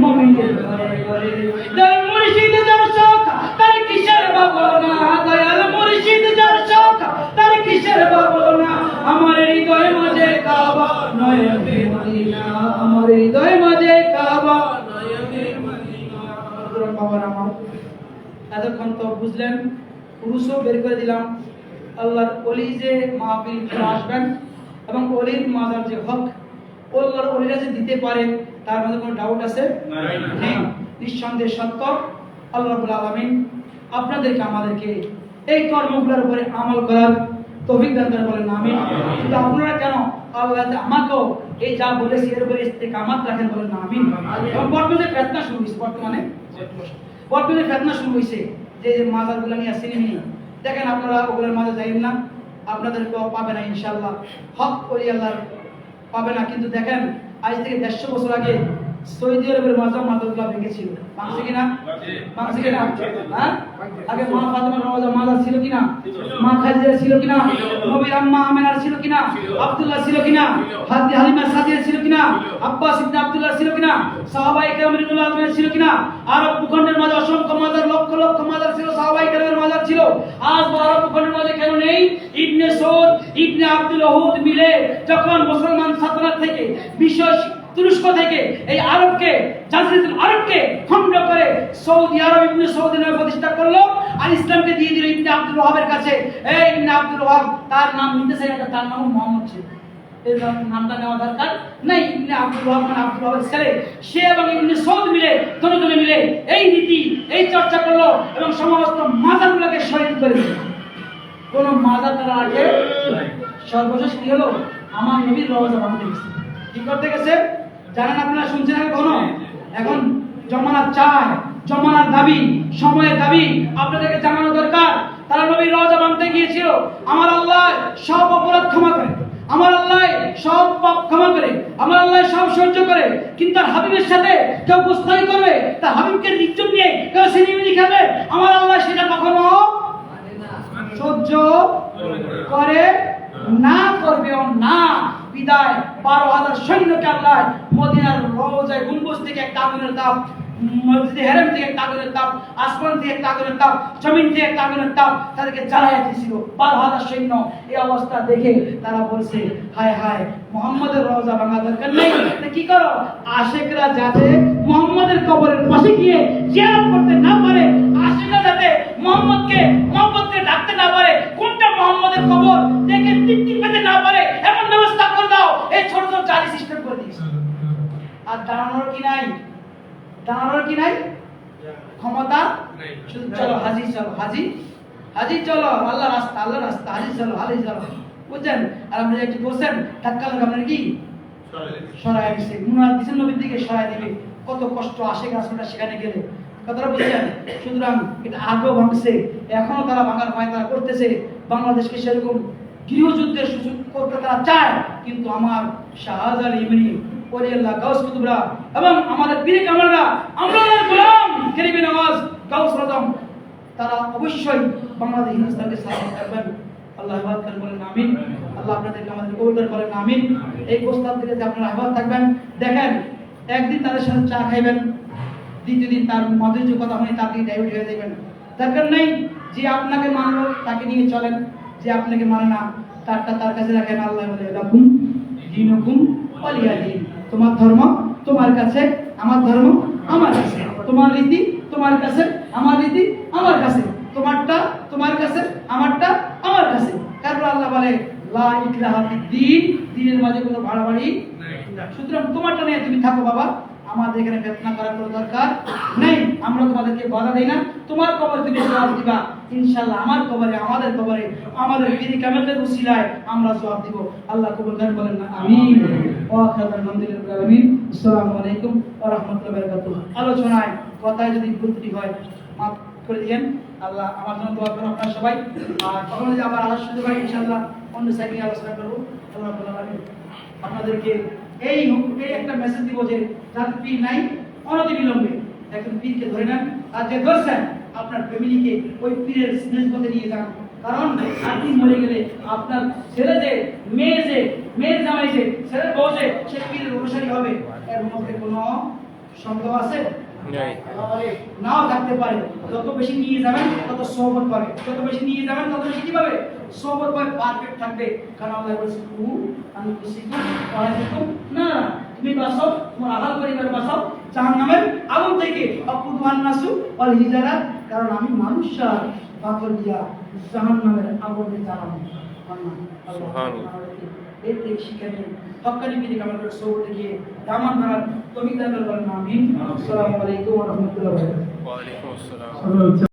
Speaker 3: মুমিনের ঘরে ঘরে, দয়াল মুর্শিদ যার শখ তার কিসের ভাবনা, দয়াল মুর্শিদ যার শখ তার কিসের ভাবনা, আমার হৃদয় মাঝে কাবা নয়নে মদিনা, আমার হৃদয় মাঝে কাবা নয়নে মদিনা। বাবার আমার এতক্ষণ তো বুঝলেন, পুরুষও বের করে দিলাম, আল্লাহর ওলি যে মাহফিল আসবেন এবং ওলির মাজার যে হক আল্লাহর ওলিরা যে দিতে পারে তার মধ্যে কোনো ডাউট আছে? নেই, নিঃসন্দেহে সত্য। আল্লাহ রাব্বুল আলামিন আপনাদেরকে আমাদেরকে এই কর্মগুলোর উপরে আমল করার তৌফিক দান করেন, বলেন আমিন। কিন্তু আপনারা কেন আল্লাহ আমাকেও এই যা বলেছি এর উপরে ইস্তেকামাত রাখেন, বলেন আমিন। এবং বর্তমানে ফিতনা শুরু হয়েছে, বর্তমানে ফিতনা শুরু হয়েছে যে মাজারগুলো নিয়ে আসেনি, দেখেন আপনারা ওগুলোর মাঝে যাইবেন না, আপনাদেরকেও পাবে না ইনশাআল্লাহ, হক ওলি আল্লাহর পাবে না। কিন্তু দেখেন আজ থেকে 150 বছর আগে সৌদি আরবের মাজারগুলো ভেঙেছিল, ভাঙছে কিনা? ভাঙছে কিনা? হ্যাঁ, আগে মা ফাতেমার মাজার ছিল কিনা? মা খাদিজা ছিল কিনা? নবীর আম্মা আমেনার ছিল কিনা? আব্দুল্লাহ ছিল কিনা? হাজরত হালিমা সাদিয়া ছিল কিনা? আব্বাস ইবনে আব্দুল্লাহ ছিল কিনা? সাহাবায়ে কেরাম রাদিয়াল্লাহু আনহুম ছিল কিনা? আরব ভূখণ্ডের মাঝে অসংখ্য মাজার, লক্ষ লক্ষ মাজার ছিল, সাহাবায়ে কেরামের মাজার ছিল। আজ আরব ভূখণ্ডের মাঝে কেন নেই? ইবনে সৌদ, ইবনে আব্দুল ওহুদ মিলে যখন মুসলমান সালতানাত থেকে বিশেষ তুরস্ক থেকে এই আরবকে, জাজিরাতুল আরবকে খণ্ড করে সৌদি আরব ইবনে সৌদি নামে প্রতিষ্ঠা করলো আর ইসলামকে দিয়ে দিল ইবনে আব্দুল ওয়াহাবের কাছে। এই ইবনে আব্দুল ওয়াহাব তার নাম নিতে চাই না, তার নাম মুহাম্মদ ছিল, এই নামটা নেওয়া দরকার নাই। ইবনে আব্দুল ওয়াহাব মানে আব্দুল ওয়াহাবের ছেলে, সে এবং ইবনে সৌদ মিলে দুজনে মিলে এই নীতি, এই চর্চা করলো এবং সমস্ত মাজারগুলোকে শহীদ করে দিল। কোন মাজার তারা আগে সর্বশেষ কি হলো? আমার নবীর রওজা ভাঙতে গেছে। কি করতে গেছে জানেন আপনারা? শুনছেন এখনো? এখন জমানার চায়, জমানার দাবি, সময়ের দাবি আপনাদেরকে জানানো দরকার। তারা নবীর রওজা ভাঙতে গিয়েছিল। আমার আল্লাহ সব অপরাধ ক্ষমা করে, আমার আল্লাহ সব পাপ ক্ষমা করে, আমার আল্লাহ সব সহ্য করে, কিন্তু তার হাবিবের সাথে কেউ গোস্তানি করবে, তার হাবিবকে নির্জন নিয়ে কেউ সিনেমিনি খাবে, আমার আল্লাহ সেটা কখনো সহ্য করে না, করবেও না। বিদায় 12,000 সৈন্যকে আল্লাহ মদিনার রওজায় গম্বুজ থেকে একটা আগুনের তাপ মসজিদে হেরেম থেকে একটা আগুনের তাপ, আসমান থেকে একটা আগুনের তাপ, জমিন থেকে একটা আগুনের তাপ তাদেরকে জ্বালাইয়া দিয়েছিল 12,000 সৈন্য। এই অবস্থা দেখে তারা বলছে, হায় হায়, মুহাম্মাদের রওজা ভাঙা দরকার নেই, তো কি করো, আশিকরা যাতে মুহাম্মাদের কবরের পাশে গিয়ে জিয়ারত করতে না পারে, আশিকরা যাতে মুহাম্মদকে ডাকতে না পারে, কোনটা মুহাম্মাদের কবর দেখে টিকটিক পেতে না পারে, এমন ব্যবস্থা করে দাও। এই ছোট ছোট জালি সিস্টেম করে দিয়েছে। আর দাঁড়ানোর কি নাই, দাঁড়ানোর কি নাই, ক্ষমতা শুধু চলো হাজি, চলো হাজি, হাজি চলো, আল্লাহ রাস্তা, আল্লাহ রাস্তা, হাজি চলো, হাজি চলো, বুঝছেন? আর আপনি একটু বলছেন ধাক্কা লাগা, আপনার কি সরাই দিছে, মুনার দিছেন নবীর দিকে সরাই দিবে, কত কষ্ট আসে গাছটা সেখানে গেলে, কথাটা বুঝছেন? সুতরাং এটা আগেও ভাঙছে, এখনো তারা ভাঙার পায়তারা করতেছে। বাংলাদেশকে সেরকম গৃহযুদ্ধের সুযোগ করতে তারা চায়, কিন্তু আমার শাহজালাল ইমনি ওলিয়াল্লাহ গাউস কুতুবরা এবং আমাদের পীর কামরারা, আমরা গোলাম গরিবে নওয়াজ গাউস রদম, তারা অবশ্যই বাংলাদেশ হিন্দুস্তানকে সালাম করবেন। আল্লাহ হেফাজত করেন, বলেন আমিন। আল্লাহ আপনাদেরকে আমাদের কবুল করেন, বলেন আমিন। এই প্রস্তাব থেকে যে আপনারা হেফাজত থাকবেন, দেখেন একদিন তাদের সাথে চা খাইবেন, দ্বিতীয় দিন তার মাধুর্য কথা শুনে তার দিকে ডাইভার্ট হয়ে যাবেন। দরকার নেই যে আপনাকে মানলো তাকে নিয়ে চলেন, যে আপনাকে মানে না তারটা তার কাছে রাখেন। আল্লাহ বলে লাকুম দীনুকুম ওয়ালিয়া দ্বীন, তোমার ধর্ম তোমার কাছে, আমার ধর্ম আমার কাছে, তোমার রীতি তোমার কাছে, আমার রীতি আমার কাছে, তোমারটা তোমার কাছে, আমারটা আমার কাছে। তারপর আল্লাহ বলে লা ইকরাহা ফিদ্দীন, দ্বীনের মাঝে কোনো বাড়াবাড়ি নাই। সুতরাং তোমারটা নিয়ে তুমি থাকো বাবা, আমাদের এখানে ফিতনা করার কোনো দরকার নেই। আমরা তোমাদেরকে বাধা দেই না, তোমার কবরে তুমি জবাব দিবা, ইনশাআল্লাহ আমার কবরে, আমাদের কবরে, আমাদের পীর কামেলদের উসিলায় আমরা জবাব দিব। আল্লাহ কবুল করেন, বলেন না আমিন। ওয়া আখিরু আলহামদুলিল্লাহি আমিন। আসসালামু আলাইকুম ওয়া রাহমাতুল্লাহি ওয়া বারাকাতুহু। আলোচনায় কথায় যদি ভুল ত্রুটি হয় মাফ করে দিবেন। আল্লাহ আমার জন্য দোয়া করুন আপনারা সবাই। আর কখনো যদি আবার আলোচনা সুযোগ হয় ইনশাআল্লাহ অন্য সাইডে আলোচনা করব। আল্লাহ রাব্বুল আলামিন আপনাদেরকে এই একটা মেসেজ দিব যে যার পীর নাই অনতি বিলম্বে একজন পীরকে ধরে নেন, আর যে ধরছেন আপনার ফ্যামিলিকে ওই পীরের স্নেহপথে নিয়ে যান। কারণ আপনি মরে গেলে আপনার ছেলে যে, মেয়ের জামাই যে, ছেলের বউ যে, সে পীরের অনুসারী হবে, এর মধ্যে কোনো সন্দেহ আছে? নাও থাকতে পারে। যত বেশি নিয়ে যাবেন তত সহবত পাবে, যত বেশি নিয়ে যাবেন তত বেশি কি পাবে, সহবত পাবে, পারফেক্ট থাকবে। কারণ আল্লাহ বলেছে আমি খুশিকুম ওয়ালাইকুম না, তুমি বাঁচো, তোমার আহাল পরিবার বাঁচাও জাহান্নামের আগুন থেকে, আকুদুহান নাসু ওয়াল হিজারা, কারণ আমি মানুষরা পাথর দিয়া জাহান্নামের আগুনে জ্বালাবো। সুবহানাল্লাহ। এই থেকে শিক্ষা নিয়ে হক্কানি পীর কামেলদের সহবতে গিয়ে দামান ধরার তৌফিক দান করেন, আমিন। আসসালামু আলাইকুম ওয়া রাহমাতুল্লাহি ওয়া বারাকাতুহু।
Speaker 4: ওয়া আলাইকুম আসসালাম।